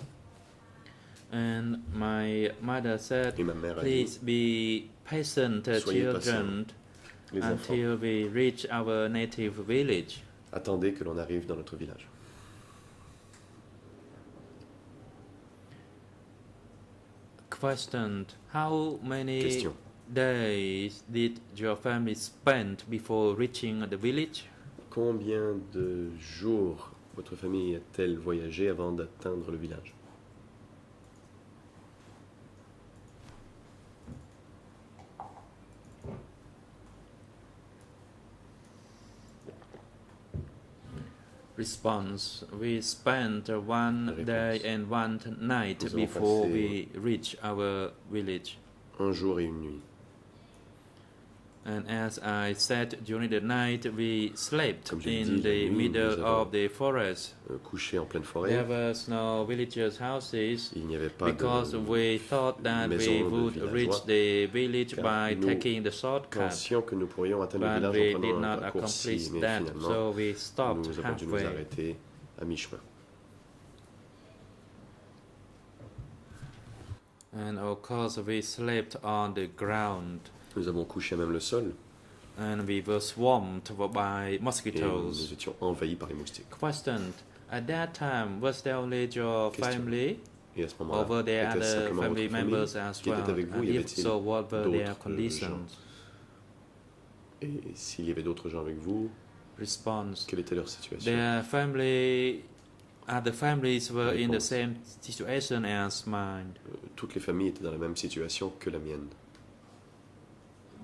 And my mother said, Et ma mère a dit, please be patient, Soyez children, les enfants, until we reach our native village. attendez que l'on arrive dans notre village. Question: how many Question. days did your family spend before reaching the village? Combien de jours votre famille a-t-elle voyagé avant d'atteindre le village? Response: we spent one Réponse. day and one night Nous avons before passé- we reach our village. Un jour et une nuit. And as I said, during the night we slept Comme je l'ai in dit, la the nuit, middle nous avons- of the forest. Couché en pleine forêt, There was no villagers' houses il n'y avait pas because de we thought that we maison de would villageois, reach the village car by nous taking the shortcut, pensions que nous pourrions atteindre le but village we en did prenant un not raccourci, accomplish mais that, finalement, so we stopped nous avons dû nous halfway. arrêter à mi-chemin. And of course we slept on the ground, Nous avons couché à même le sol and we were swarmed by et mosquitoes. nous étions envahis par les moustiques. Question: at that time, was there only your Question. family, Et à ce or moment-là, were there était-ce other simplement family votre famille members as qui était well? avec vous? And Y if avait-il so, what were their d'autres conditions? Et s'il y avait d'autres gens avec vous, Response: quelle était leur situation? their family other families were in the same situation as mine. Toutes les familles étaient dans la même situation que la mienne.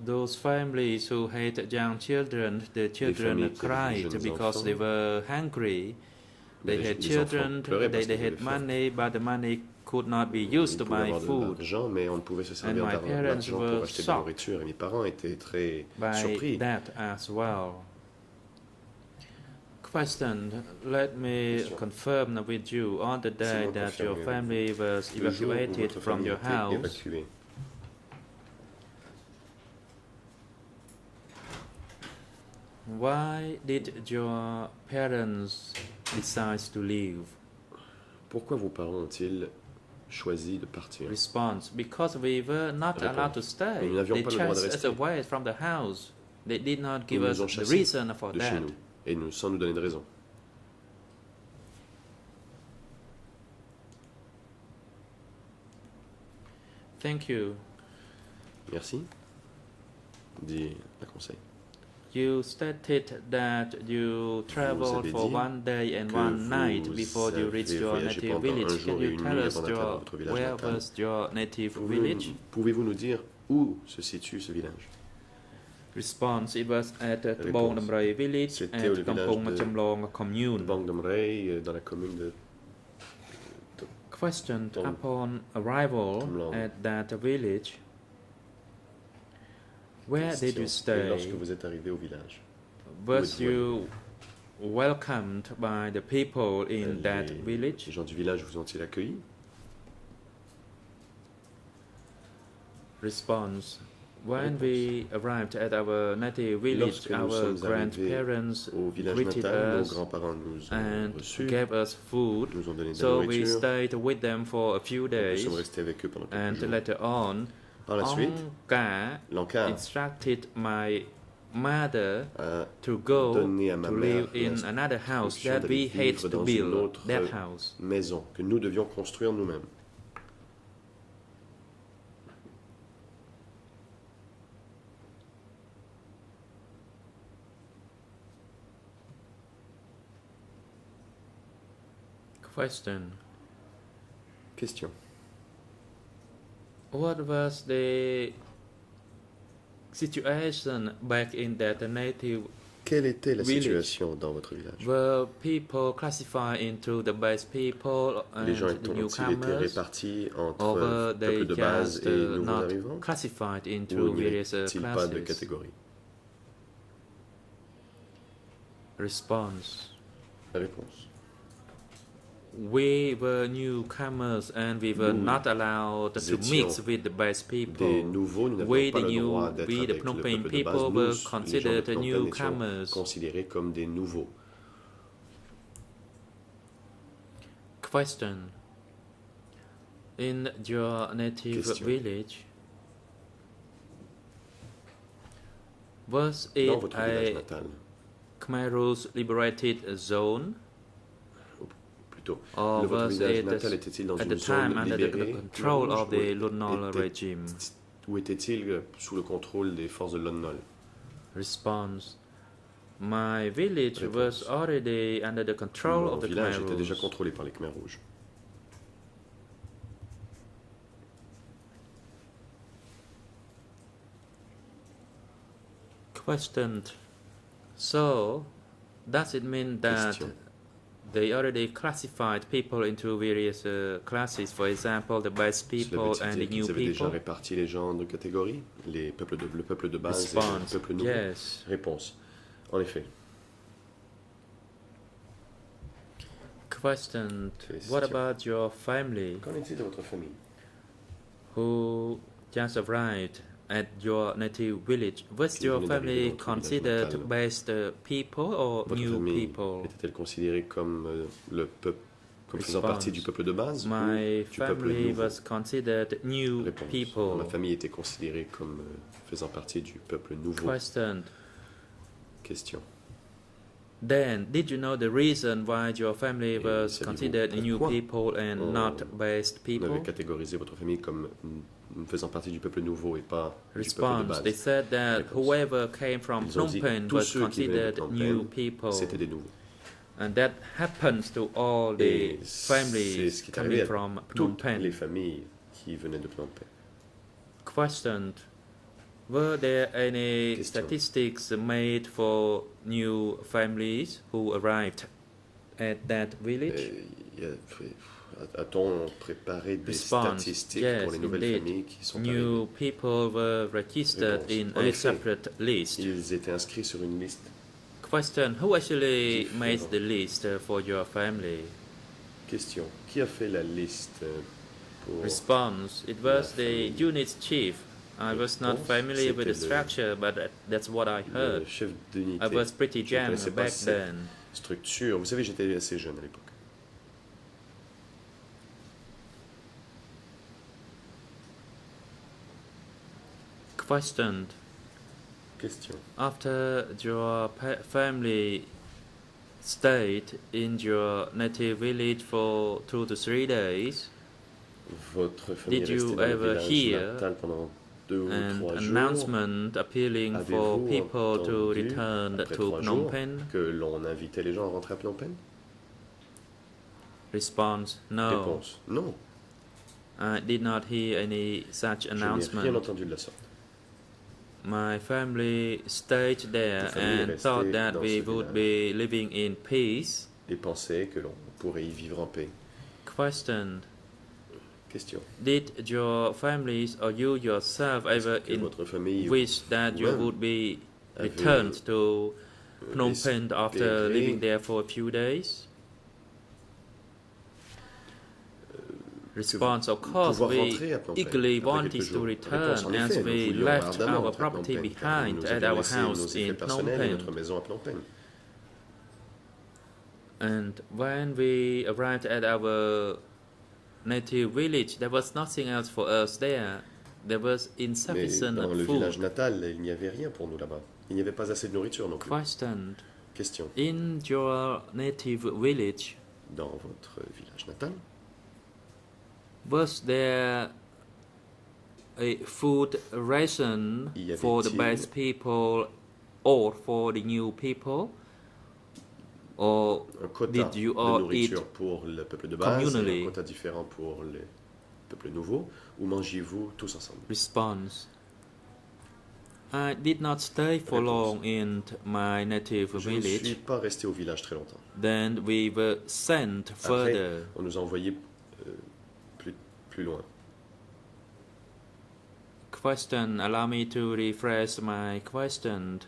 Those families who had young children, the children familles qui avaient des cried jeunes because enfants. they were hungry. They Les had enfants children, pleuraient parce they qu'ils had avaient faim. money, but the money could not be used Ils to pouvaient buy avoir de food. l'argent, mais on ne pouvait se servir my parents d'argent were pour acheter de la shocked nourriture. Et mes parents étaient très By surpris. that as well. Question. Let me Question. confirm with you on the day Laissez-moi that your confirmer family was Le jour où evacuated votre from famille your a été house. évacuée, Why did your parents decide to leave? pourquoi vos parents ont-ils choisi de partir? Response. Because we were not Réponse. allowed to stay. Nous n'avions They pas le droit de chased us rester. away from the house. They did not give Ils us nous ont the chassés reason for de chez that. nous, et nous, sans nous donner de raison. Thank you. Merci, dit la conseil. You stated that you traveled avez for dit one day and que one night vous before you reached avez your voyagé native pendant un village. jour Can et you une tell nuit us avant d'atteindre votre village where natal. was your native village? Pouvez-vous nous dire où se situe ce village? Response. It was at the Réponse. Bong Damrai village C'était at au village Kampong de Chamlong De commune. Bang Damrei, dans la commune de Question. Bong Upon arrival Chamlong. at that village, where did you Question. Et lorsque stay? vous êtes arrivé au village, Was Où êtes-vous you welcomed by the people in that les village? gens du village vous ont-ils accueilli? Response. When we arrived at our native village, Lorsque nous our sommes grandparents Au village greeted natal, nos us grands-parents nous ont and reçus, gave us food. nous ont donné de la So we nourriture. stayed with them for a few Nous days, sommes restés avec eux pendant quelques and jours. later on, Par la suite, Ka l'Anka instructed my mother a to go donné à ma to mère live in another house l'instruction that d'aller we had vivre to dans une build, autre that house. maison que nous devions construire nous-mêmes. Question. Question. What was the situation back in that native? Quelle était la Village. situation dans votre village? Were people classified into the base people and Les gens the ont-ils été newcomers, répartis or entre were they peuple de base just et nouveaux not arrivants? classified Ou into n'y various avait-il pas de classes? catégorie? Response. Réponse. We were newcomers and we were Nous not allowed to étions mix with the base Des people. nouveaux, nous We, n'avions pas the le droit new, d'être we the avec Phnom le Penh peuple de base. people Nous, were les gens de considered Phnom Penh, étions newcomers. considérés comme des nouveaux. Question. In your native Question. village, was Dans it votre village a natal, Khmer Rouge liberated zone, plutôt, or votre was village it natal était-il dans at une the time zone under libérée the control Khmer of Rouge, the Lon Nol était- regime? ou était-il sous le contrôle des forces de Lon Nol? Response. My village Réponse. was already under the control Mon of the village Khmer était déjà Rouge. contrôlé par les Khmer Rouges. Question. So, does it mean that Question. they already classified people into various classes, for example, the base Cela people veut-il and the dire new qu'ils avaient déjà people? réparti les gens de catégorie, le peuple de base et le Response. peuple nouveau? Yes. Réponse. En effet. Question. Question. What about your family Qu'en est-il de votre famille? who just arrived at your native village? Was Qui your venait d'arriver family dans votre village considered natal? based people or Votre new famille people? était-elle considérée comme le peuple, comme faisant Response. partie du peuple de base My ou du peuple family nouveau? was considered new Réponse. people. Ma famille était considérée comme faisant partie du peuple nouveau. Question. Question. Then, did you know the reason why your family Et was saviez-vous considered new pourquoi people and on not based Vous people? avez catégorisé votre famille comme faisant partie du peuple nouveau et pas du peuple de Response. They base. said that Réponse. whoever came from Ils ont Phnom dit Penh tous was ceux qui venaient de considered Phnom new Penh, people. C'était des nouveaux. And that happens to all the Et c'est families ce qui est arrivé coming à from Phnom toutes les Penh. familles qui venaient de Phnom Penh. Question: were there any Question. statistics made for new families who arrived at that village? A-t-on préparé des Response: statistiques yes, pour les nouvelles indeed. familles qui sont New arrivées? people were registered Réponse. in En a effet, separate list. Ils étaient inscrits sur une liste. Question: who actually Différent. made the list for your family? Question. Qui a fait la liste pour... Response: it was La the famille. unit chief. I was not Réponse, familiar with the c'était le- structure, but that's what I heard. Le chef d'unité. I was pretty Je ne young connaissais pas back cette then. structure. Vous savez, j'étais assez jeune à l'époque. Question: Question. after your family stayed in your native village for 2 to 3 days, Votre famille Did est restée you dans le ever village hear natal pendant 2 ou an 3 jours. announcement appealing for Avez-vous people to entendu, return après to 3 Phnom jours, Penh? que l'on invitait les gens à rentrer à Phnom Penh? Response: no. Réponse. Non. I did not hear any such Je n'ai rien announcement. entendu de la sorte. My family stayed there Ta famille est and restée thought that dans we ce would village. be living in peace. Et pensaient que l'on pourrait y vivre en paix. Question: Question. did your families or you yourself ever Est-ce que votre famille wish that you vous-même would be avez returned to Phnom Penh after espéré living there for a few days? Response: of course, pouvoir we rentrer à Phnom Penh eagerly après wanted quelques to jours? Réponse, en return as effet, nous we voulions left ardemment our rentrer à Phnom property Penh, car behind nous at avions our laissé house nos effets in Phnom personnels et Penh. notre maison à Phnom Penh. And when we arrived at our native village, there was nothing else for us there. There was Mais insufficient dans le village food. natal, il n'y avait rien pour nous là-bas. Il n'y avait pas assez de nourriture non plus. Question: Question. in your native village, Dans votre village natal, was there a food ration Y for the avait-il- best people or for the new people? Or un quota did you de all nourriture eat pour le peuple de base et communally? un quota différent pour les peuples nouveaux, ou mangez-vous tous ensemble? response? I did not stay for Réponse. long in my native Je ne suis village. pas resté au village très longtemps. Then we were sent Après, further. on nous a envoyés plus loin. Question: allow me to rephrase my question.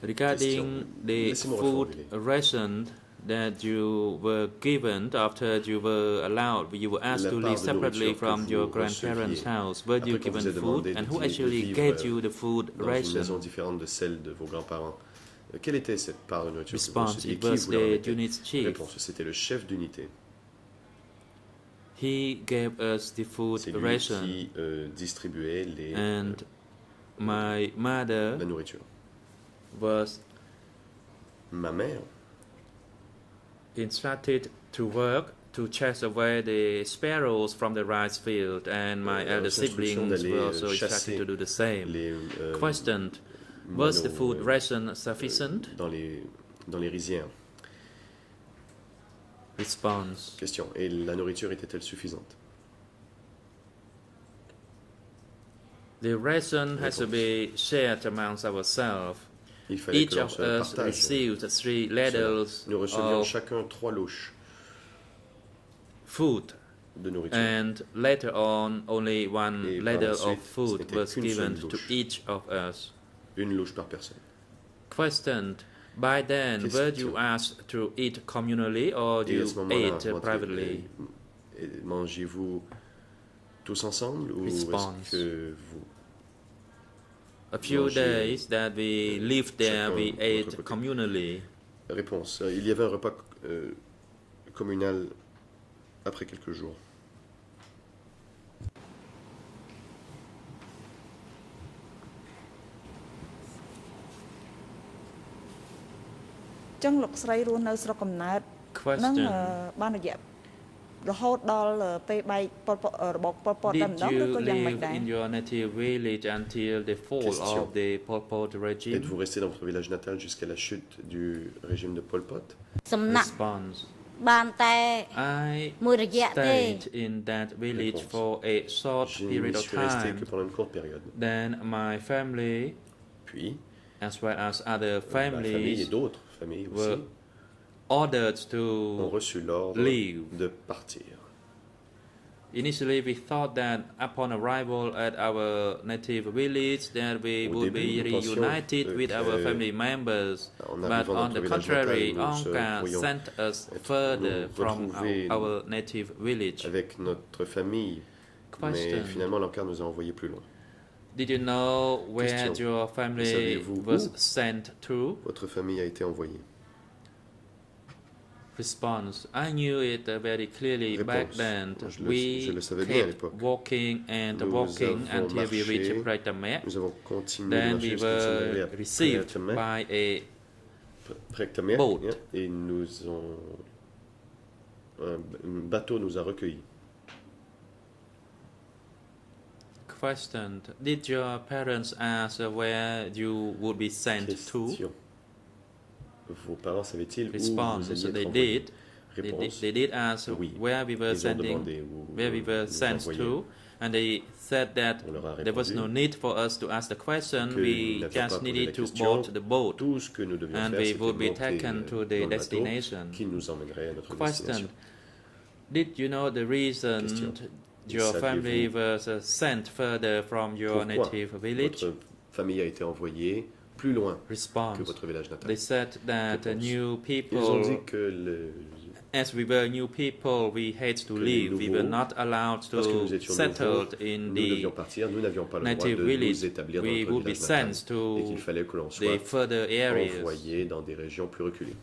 Regarding the Laissez-moi food reformuler. ration that you were given after you were allowed, you were asked La to part live de separately nourriture que from your vous grandparents' receviez house. Were you après qu'on vous given ait demandé food, and who de actually vivre, gave you the food dans une maison ration? différente de celle de vos grands-parents. Quelle était cette part de nourriture que vous Response: receviez? it Qui was vous la the remettait? unit chief. Réponse: c'était le chef d'unité. He gave us the food C'est lui ration, qui distribuait and my mother la nourriture. was Ma mère instructed to work to chase away the sparrows from the rice field, and my elder reçu l'instruction siblings d'aller, were also chasser instructed to do the same. les Question: was the moineaux, food ration sufficient? dans les rizières. Response: Question: et la nourriture était-elle suffisante? the ration has to be shared amongst ourselves. Il fallait Each que l'on of se us partage. received 3 ladles Nous recevions of chacun 3 louches food, de nourriture. and later on only Et one par la ladle suite, of ce food n'était was qu'une given seule to louche. each of us. Une louche par personne. Question: by then, were you Question. asked to eat communally or Et à ce you moment-là, ate privately? mangez-vous tous ensemble ou est-ce Response. que vous... A few Manger, days that we lived there, chacun we de votre ate côté. communally. Réponse: il y avait un repas communal après quelques jours. ចឹងលោកស្រីរស់នៅស្រុកកំណើតនឹង Question: បានរយៈ រហូតដល់ពេលបែករបបប៉ុលពតតែម្ Did ដង ឬ you ក៏យ៉ាងម៉េច live ដែរ in your native village until the fall Question. of the Pol Pot regime? Êtes-vous resté dans votre village natal jusqu'à la chute du régime de Pol Pot? សំណាក់ Response. បានតែ I មួយរយៈទេ stayed in that village Réponse. for a short Je n'y period of suis resté que time. pendant une courte période. Then my family, Puis, as well as other ma famille et families, d'autres familles were aussi ordered ont to reçu l'ordre leave. de partir. Initially, we thought that upon arrival at our native village, that we Au would début, be nous pensions reunited with our que family members. en But arrivant dans on notre the village contrary, natal, nous Angka pourrions sent us être- further nous from retrouver our native village. Avec notre famille, Question. mais finalement l'Ankar nous a envoyés plus loin. Did you know where Question. your family Saviez-vous was où? sent to? Votre famille a été envoyée. Response. I knew it very clearly back Réponse. then. Je le savais bien à kept l'époque. walking and Nous walking avons until we reached marché. Pretamek. Nous avons continué de Then marcher we jusqu'à nous arriver were à received Pretamek, by a boat. et un bateau nous a recueillis. Question. Did your parents ask where you would be sent to? Question. Vos parents savaient-ils où vous Response. alliez They être did. envoyés? Réponse. They did ask Oui. where we were Ils ont sending, demandé où where we were nous sent envoyer. to, and they said that On leur a there was no répondu need for us to ask the question. que nous We n'avions pas just posé la needed to question. board the boat, Tout ce que nous devions and faire, we c'était would be monter taken to dans the le bateau destination. qui nous emmènerait à notre Question. destination. Did you know the reason Question. your family Saviez-vous was sent further from your Pourquoi native village? votre famille a été envoyée plus loin que Response. votre village natal? They said that Réponse. new Ils ont dit people, que as we were new people, we had to Que les leave. We were nouveaux, not allowed parce que nous to étions settled nouveaux, in nous the devions partir, nous n'avions pas le droit native de village. nous établir dans We notre would be village natal sent et qu'il to fallait que l'on the soit further areas. envoyé dans des régions plus reculées.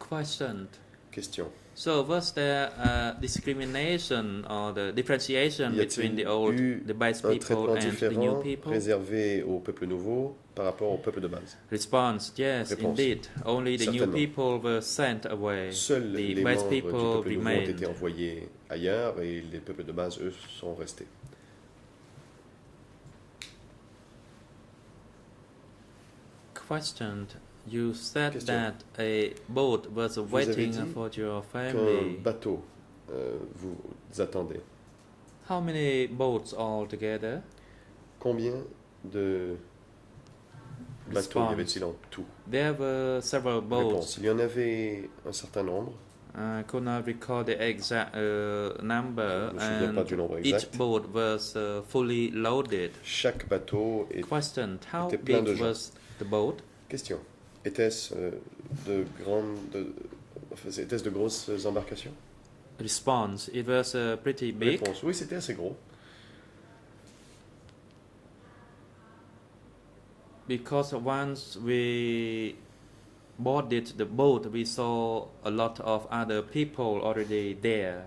Question. Question. So was there a discrimination or the differentiation Y between the old, a-t-il the base un people traitement and the new différent people? réservé au peuple nouveau par rapport au peuple de base? Response: Yes, Réponse. indeed. Only the new Certainement. people were sent away. Seuls The les base membres people du peuple nouveau ont remained. été envoyés ailleurs et les peuples de base, eux, sont restés. Question. You said Question. that a boat was avez waiting dit for your Qu'un family. bateau vous attendait. How many boats altogether? Combien de bateaux y avait-il en tout? There were several boats. Réponse. Il y en avait un certain nombre. I could not recall the exact number, Je me souviens pas and du nombre each exact. boat was fully loaded. Chaque bateau est... Question: How était plein big de gens. was the boat? Question. Était-ce était-ce de grosses embarcations? Response: It was pretty big. Réponse. Oui, c'était assez gros. Because once we boarded the boat, we saw a lot of other people already there.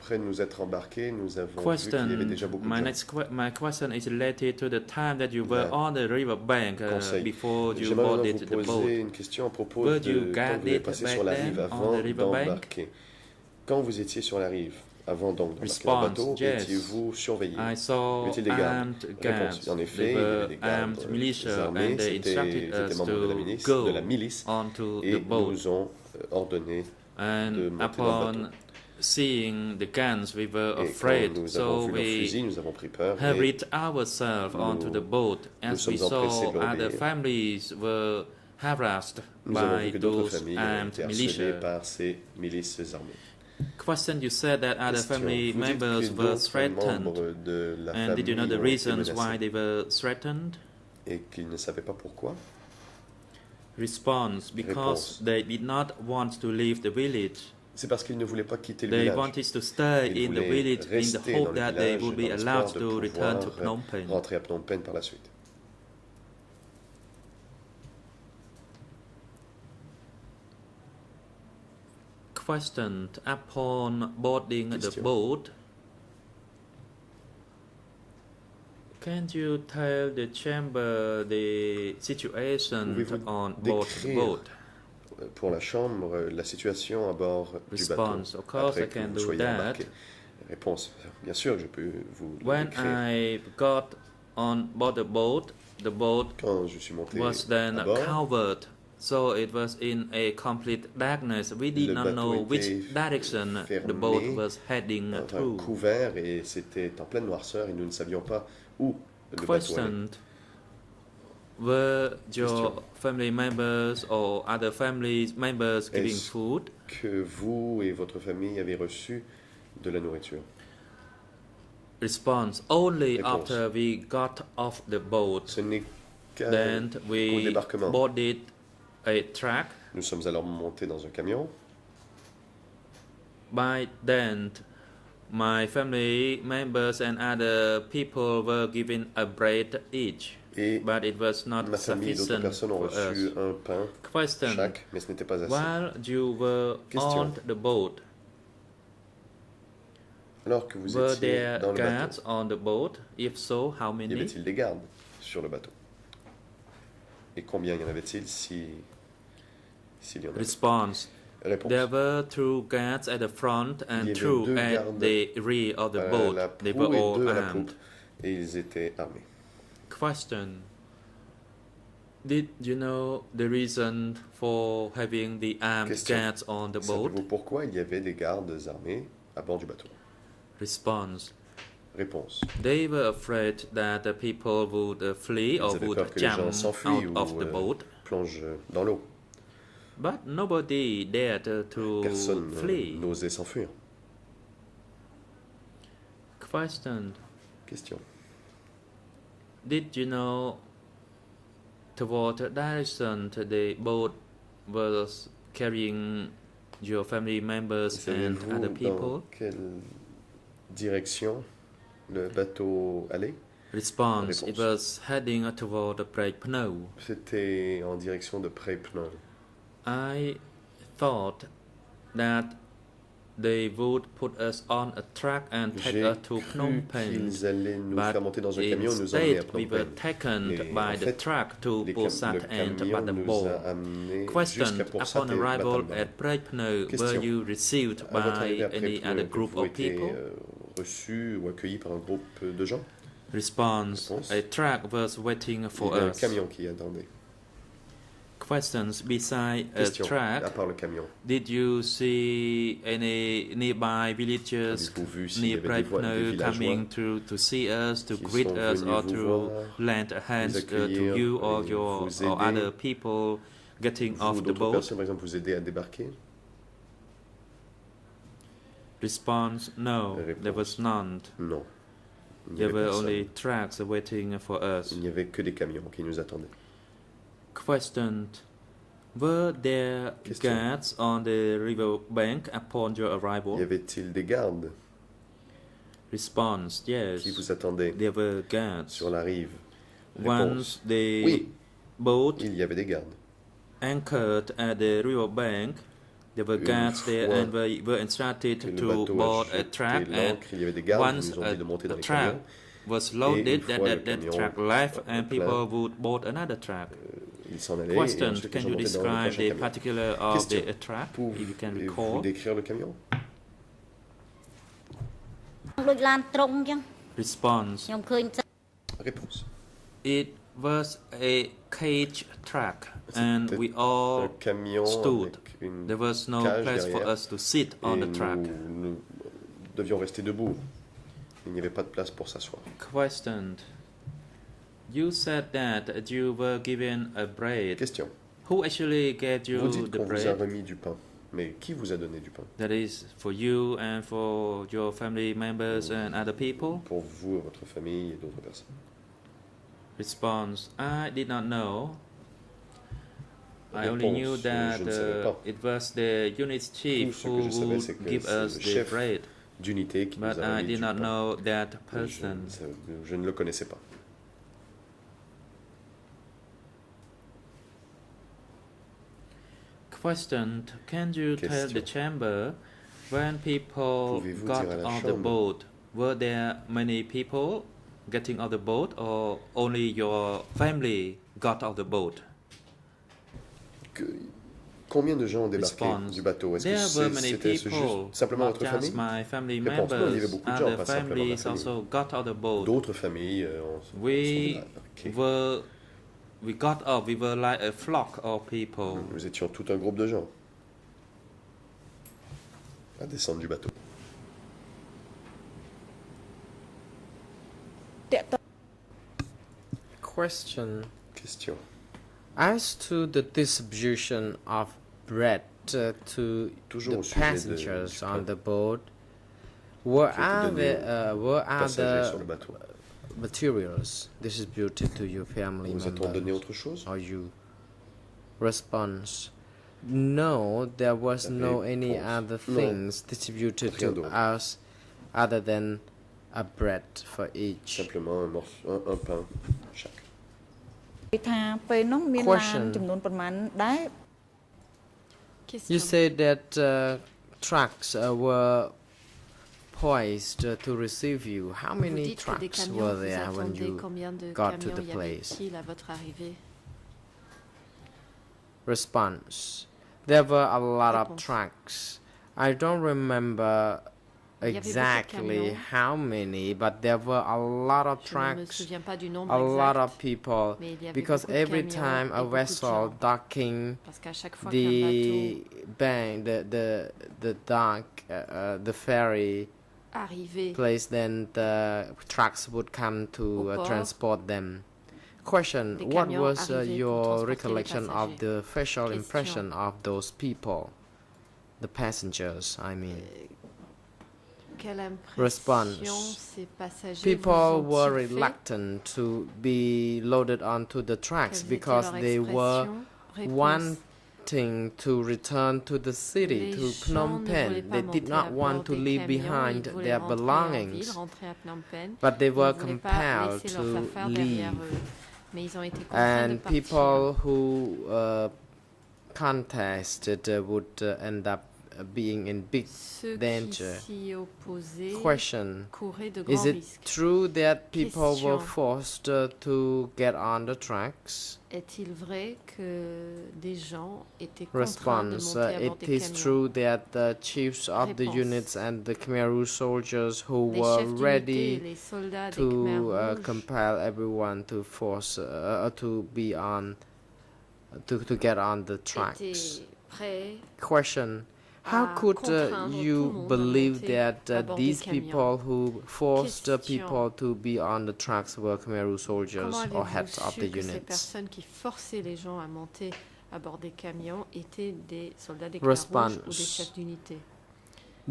Après nous être embarqués, nous avons vu qu'il y avait Question: déjà beaucoup My de gens. next my question is related to the time that you were La on the river bank Conseil. before you J'aimerais boarded maintenant the vous boat. poser une question à propos Were de you quand vous guarded êtes passé back sur la then rive on avant the river bank? d'embarquer. Quand vous étiez sur la rive, avant donc d'embarquer dans le Response: bateau, Yes. étiez-vous surveillé? I saw Y a-t-il des gardes? armed Réponse. guards. En effet, They il y avait were des gardes armed militia, armés, and they instructed c'était us membres de la to milice, go onto et the boat. nous ont ordonné de And monter dans le upon bateau. seeing the guns, we were Et afraid. quand nous avons So vu leurs we fusils, nous avons pris peur. et hurried ourselves onto the boat as we sommes empressés saw de other l'obéir. families were harassed nous avons by vu que d'autres those familles ont armed été harcelées militia. par ces milices armées. Question: You said that other Question. family Vous dites members que were d'autres threatened. membres de la And did you know famille the ont été reasons why menacés they were threatened? et qu'ils ne savaient pas pourquoi? Response: Because Réponse. they did not want to leave the village. C'est parce qu'ils ne voulaient pas quitter le They village. wanted to stay Ils in the voulaient village in the rester dans hope le that they village would be dans l'espoir allowed de to return to pouvoir Phnom Penh. rentrer à Phnom Penh par la suite. Question: Upon boarding the Question. boat, can you tell the chamber the situation Pouvez-vous on board the décrire boat? pour la chambre, la situation à bord du bateau Response, of course après I que can vous do soyez that. embarqué. Réponse, bien sûr, je peux vous le When décrire. I got on board the boat Quand je suis monté was then à bord, covered, so it was in a complete darkness. We did le not bateau know which était direction the fermé, boat was heading enfin, through. couvert, et c'était en pleine noirceur et nous ne savions pas où le bateau allait. Question: were your Question. family members or other family members giving Est-ce food? que vous et votre famille avez reçu de la nourriture? Response: only Réponse. after we got off the boat. Ce n'est qu'au Then we débarquement. boarded a truck. Nous sommes alors montés dans un camion. By then, my family members and other people were given a bread each, Et but it was not ma famille et d'autres sufficient personnes ont for us. reçu un pain Question: chaque, mais ce n'était pas assez. while you were Question. on the boat, Alors que vous were étiez there dans le guards bateau, on the boat? If so, how y many? avait-il des gardes sur le bateau? Et combien y en avait-il s'il y en avait? Response: Réponse. there were 2 guards at the front Il y and avait 2 deux at gardes the rear of the à boat. la They proue were et all 2 à la armed. poupe, et ils étaient armés. Question: did you know the reason for having the armed Question. guards on the boat? Savez-vous pourquoi il y avait des gardes armés à bord du bateau? Response: Réponse. they were afraid that the people would flee Ils or avaient would peur que les gens jump s'enfuient out ou of the boat, plongent dans l'eau. but nobody dared to Personne flee. n'osait s'enfuir. Question: Question. did you know to what direction the boat was carrying your family members and Savez-vous other dans people? quelle direction le bateau allait? Response: it Réponse. was heading toward the Pno. C'était en direction de Prepno. I thought that they would put us on a truck and take J'ai us to Phnom cru Penh. qu'ils allaient nous But faire monter dans un camion et nous emmener à instead, we Phnom were Penh. taken Mais by en the fait, truck to le Pusat and camion Battambor. nous a amenés Question: jusqu'à Pursat upon et arrival Battambor. at Pno, Question. were you received À votre by arrivée à any Prepno, other group avez-vous of été people? reçus ou accueillis par un groupe de gens? Response: Réponse. a truck was waiting for Il y a un us. camion qui attendait. Questions: beside a Question. À truck, part le camion, did you see any nearby villagers avez-vous vu s'il y near avait des Pno villageois coming to see us, to qui greet sont us, venus or vous to voir, lend a hand to accueillir you or et your vous or aider? other people getting vous off ou the d'autres boat? personnes, par exemple, vous aider à débarquer? Response: no, there was Réponse. none. Non. Il n'y There avait were personne. only trucks waiting for us. Il n'y avait que des camions qui nous attendaient. Question: were there Question. guards on the river bank upon your Y arrival? avait-il des gardes Response: yes, qui vous attendaient there were guards. sur la rive? Once the Oui, boat il y avait des gardes. anchored at the river bank, there were Une guards there fois and we were instructed Que le to bateau board a a jeté truck, and l'ancre, il y avait des gardes qui once nous ont dit de monter dans a les truck camions. was une loaded, fois that le camion truck left and plein, people would board another truck. Ils s'en allaient et Question: ensuite can ils ont you monté dans le describe prochain the camion. particular of Question. the truck, if you can Pouvez-vous recall? décrire le camion? ដូចឡានត្រង់អញ្ចឹង Response: ខ្ញុំឃើញ Réponse. it was a cage truck and we all Un camion stood. avec une There was no cage place for derrière. us to sit on Et the truck. nous devions rester debout. Il n'y avait pas de place pour s'asseoir. Question: you said that you were given a bread. Question. Who actually gave you Vous dites the qu'on vous a bread? remis du pain. Mais qui vous a donné du pain? That is for you and for your family members and other people? Pour vous, votre famille et d'autres personnes. Response: I did not know. I only knew Réponse, that je ne savais pas. it was the unit chief Tout ce who que je savais, would c'est que give c'est us le the chef bread, d'unité qui but nous a I remis did du not pain. know that Je person. je ne le connaissais pas. Question: can you tell the Question. chamber when people Pouvez-vous got dire à la on the chambre? boat? Were there many people getting on the boat, or only your family got on the boat? Que- Combien de gens ont débarqué Response. du bateau? Est-ce There were que many c'était people, juste simplement not votre just famille? my family Réponse, non, il y avait members. beaucoup de gens, Other pas simplement ma families famille. also got out the boat. D'autres familles We débarquées. we got up. We were like a flock of people. Nous étions tout un groupe de gens à descendre du bateau. តើតើ Question. Question. As to the distribution of bread to Toujours the au sujet passengers du on pain. the boat, were Qui a été donné were Passagers sur other le bateau. materials distributed to your family Nous a-t-on donné members autre chose? or you? Response. No, there was no any Réponse. other Non. things distributed Rien to d'autre. us other than a bread for each. Simplement un pain chaque. គេថាពេលនោះមានឡាន Question. ចំនួនប៉ុន្មានដែរ Question. You said that trucks were poised to receive you. How Vous many dites que des trucks camions were vous there when attendaient. you Combien de got to camions the y place? avait-il à votre arrivée? Response. There were a lot of Réponse. trucks. I don't remember Il y avait beaucoup de exactly camions. how many, but there were a lot of Je ne me trucks, souviens pas du nombre a lot exact. of people, Mais il y avait because beaucoup de every camions time et a beaucoup de vessel gens. docking Parce qu'à chaque fois qu'un bateau the bank, the dock, the ferry arrivait place, then the trucks would come to Au port. transport them. Question: Des what camions was arrivaient pour your transporter les recollection of passagers? the facial Question. impression of those people, the passengers? I mean, Quelle Response. impression ces passagers people vous were ont-ils fait? reluctant to be loaded onto the trucks Quelles étaient because leurs they were expressions? Réponse. wanting to return to the city, Les to gens Phnom ne Penh. voulaient pas They did monter not à want bord to des leave camions, behind ils voulaient their rentrer en belongings, ville, rentrer à Phnom Penh. but they Ils were ne voulaient pas compelled laisser leurs to affaires derrière leave. eux. Mais ils ont été contraints de And partir. people who contested would end up being in big Ceux danger. qui s'y opposaient Question: couraient de is grands it risques. true that people were Question. forced to get on the tracks? Est-il vrai que des gens étaient contraints de Response: monter à bord it des is camions? true that the chiefs of the Réponse. units and the Khmer Rouge soldiers who Les were chefs d'unité et ready les soldats des Khmer to Rouges compel everyone to force to be on to get on the tracks. étaient prêts Question: how à could contraindre tout le you monde à believe monter that à bord des these camions? people who forced Question. people to be on the tracks were Khmer Rouge soldiers Comment or avez-vous heads of su the que ces units? personnes qui forçaient les gens à monter à bord des camions étaient des soldats des Khmer Rouges ou des Response. chefs d'unité?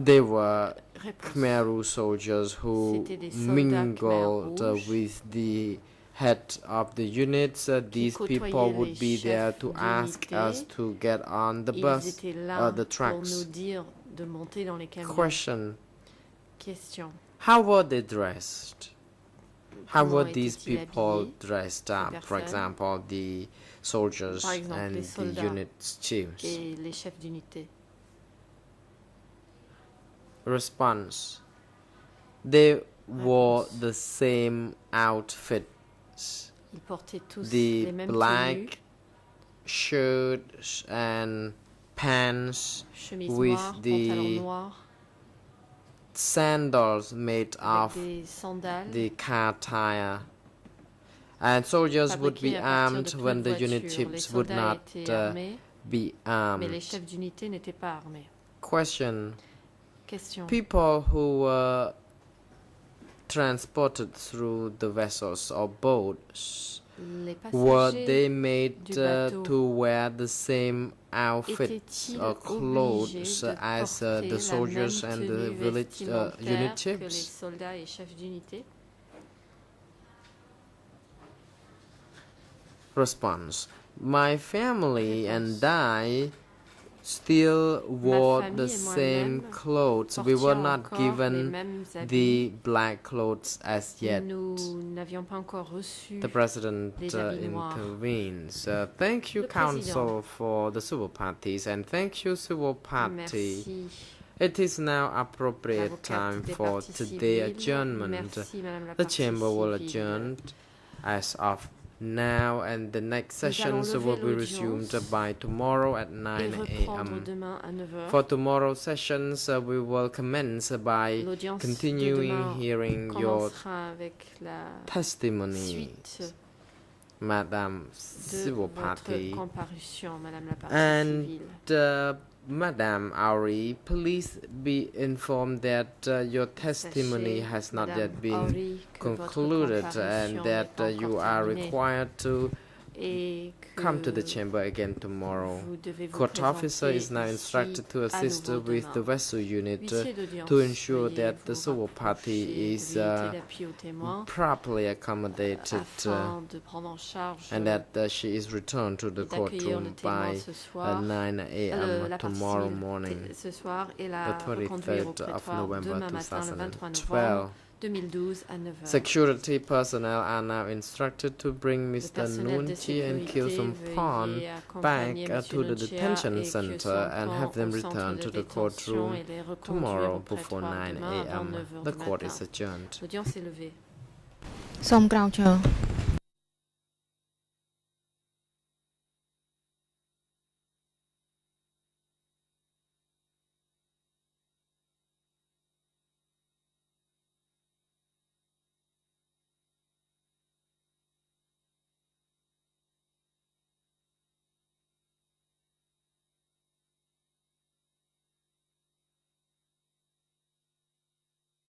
They were Réponse. Khmer Rouge soldiers who C'était des soldats Khmer mingled Rouges with the head of the units. These people côtoyaient would les be there chefs to ask us d'unité. to get on the Ils bus, étaient là the pour tracks. nous dire de monter dans les camions. Question: Question. how were they dressed? How Comment were these étaient-ils people habillés, dressed ces up? For personnes? example, the soldiers Par exemple, and les the soldats unit's chiefs. Et les chefs d'unité? Response: they wore Réponse. the same outfits, Ils portaient tous the les mêmes tenues, black shirts and pants chemise with noire, the pantalon noir, sandals made avec of des sandales, the car tire. And soldiers would be fabriquées à partir armed de pneus when de the unit voiture. Les chiefs would soldats not étaient armés, be mais les armed. chefs d'unité n'étaient pas armés. Question: Question. people who were transported through the vessels or boats, Les were passagers they made du bateau to wear the same outfits étaient-ils or clothes obligés de as porter the soldiers la and même the tenue village vestimentaire unit que les chiefs? soldats et chefs d'unité? Response: my family and I still wore famille the et same moi-même clothes. We were portions not encore les given mêmes habits. the black clothes as yet. Nous n'avions pas encore reçu The president les habits noirs. intervenes. Thank you, Le Council, for the civil parties, and thank you, civil party. Merci. It is now appropriate L'avocate time des for parties today civiles. adjournment. Merci, Madame la The partie chamber will civile. adjourn as of now, and the next sessions lever will be resumed l'audience by tomorrow at et 9 reprendre a.m. demain à 9h. For tomorrow's sessions, we will commence by L'audience de continuing demain hearing your commencera avec la testimony, suite Madame de Civil votre Party. comparution, Madame la partie And civile. Madame Auri, please be informed that your testimony Sachez, has not Madame yet been Auri, que votre concluded, comparution and n'est that pas you encore are terminée required to et que come to the chamber again tomorrow. vous devez vous Court officer is now présenter instructed to ici à assist nouveau with demain. the vessel unit Huissier d'audience, to ensure veuillez that the vous civil rapprocher party de is l'unité d'appui aux témoins properly accommodated afin de prendre en charge and that she is returned to the et d'accueillir courtroom le témoin by ce soir, 9 a.m. la partie tomorrow civile morning, ce soir et la the reconduire au 23rd of prétoire November demain matin le 23 2012. novembre 2012 à 9h. Security personnel are now instructed to bring Le Mr. personnel de Nunchi and sécurité Kyosum Pon veuillez back accompagner to Monsieur the Nunchia detention et center Kyosum and Pon have them au centre return de to the détention courtroom et les reconduire tomorrow au before prétoire 9 demain avant a.m. 9h The du court matin. is adjourned. L'audience est levée. សូមក្រោកឈរ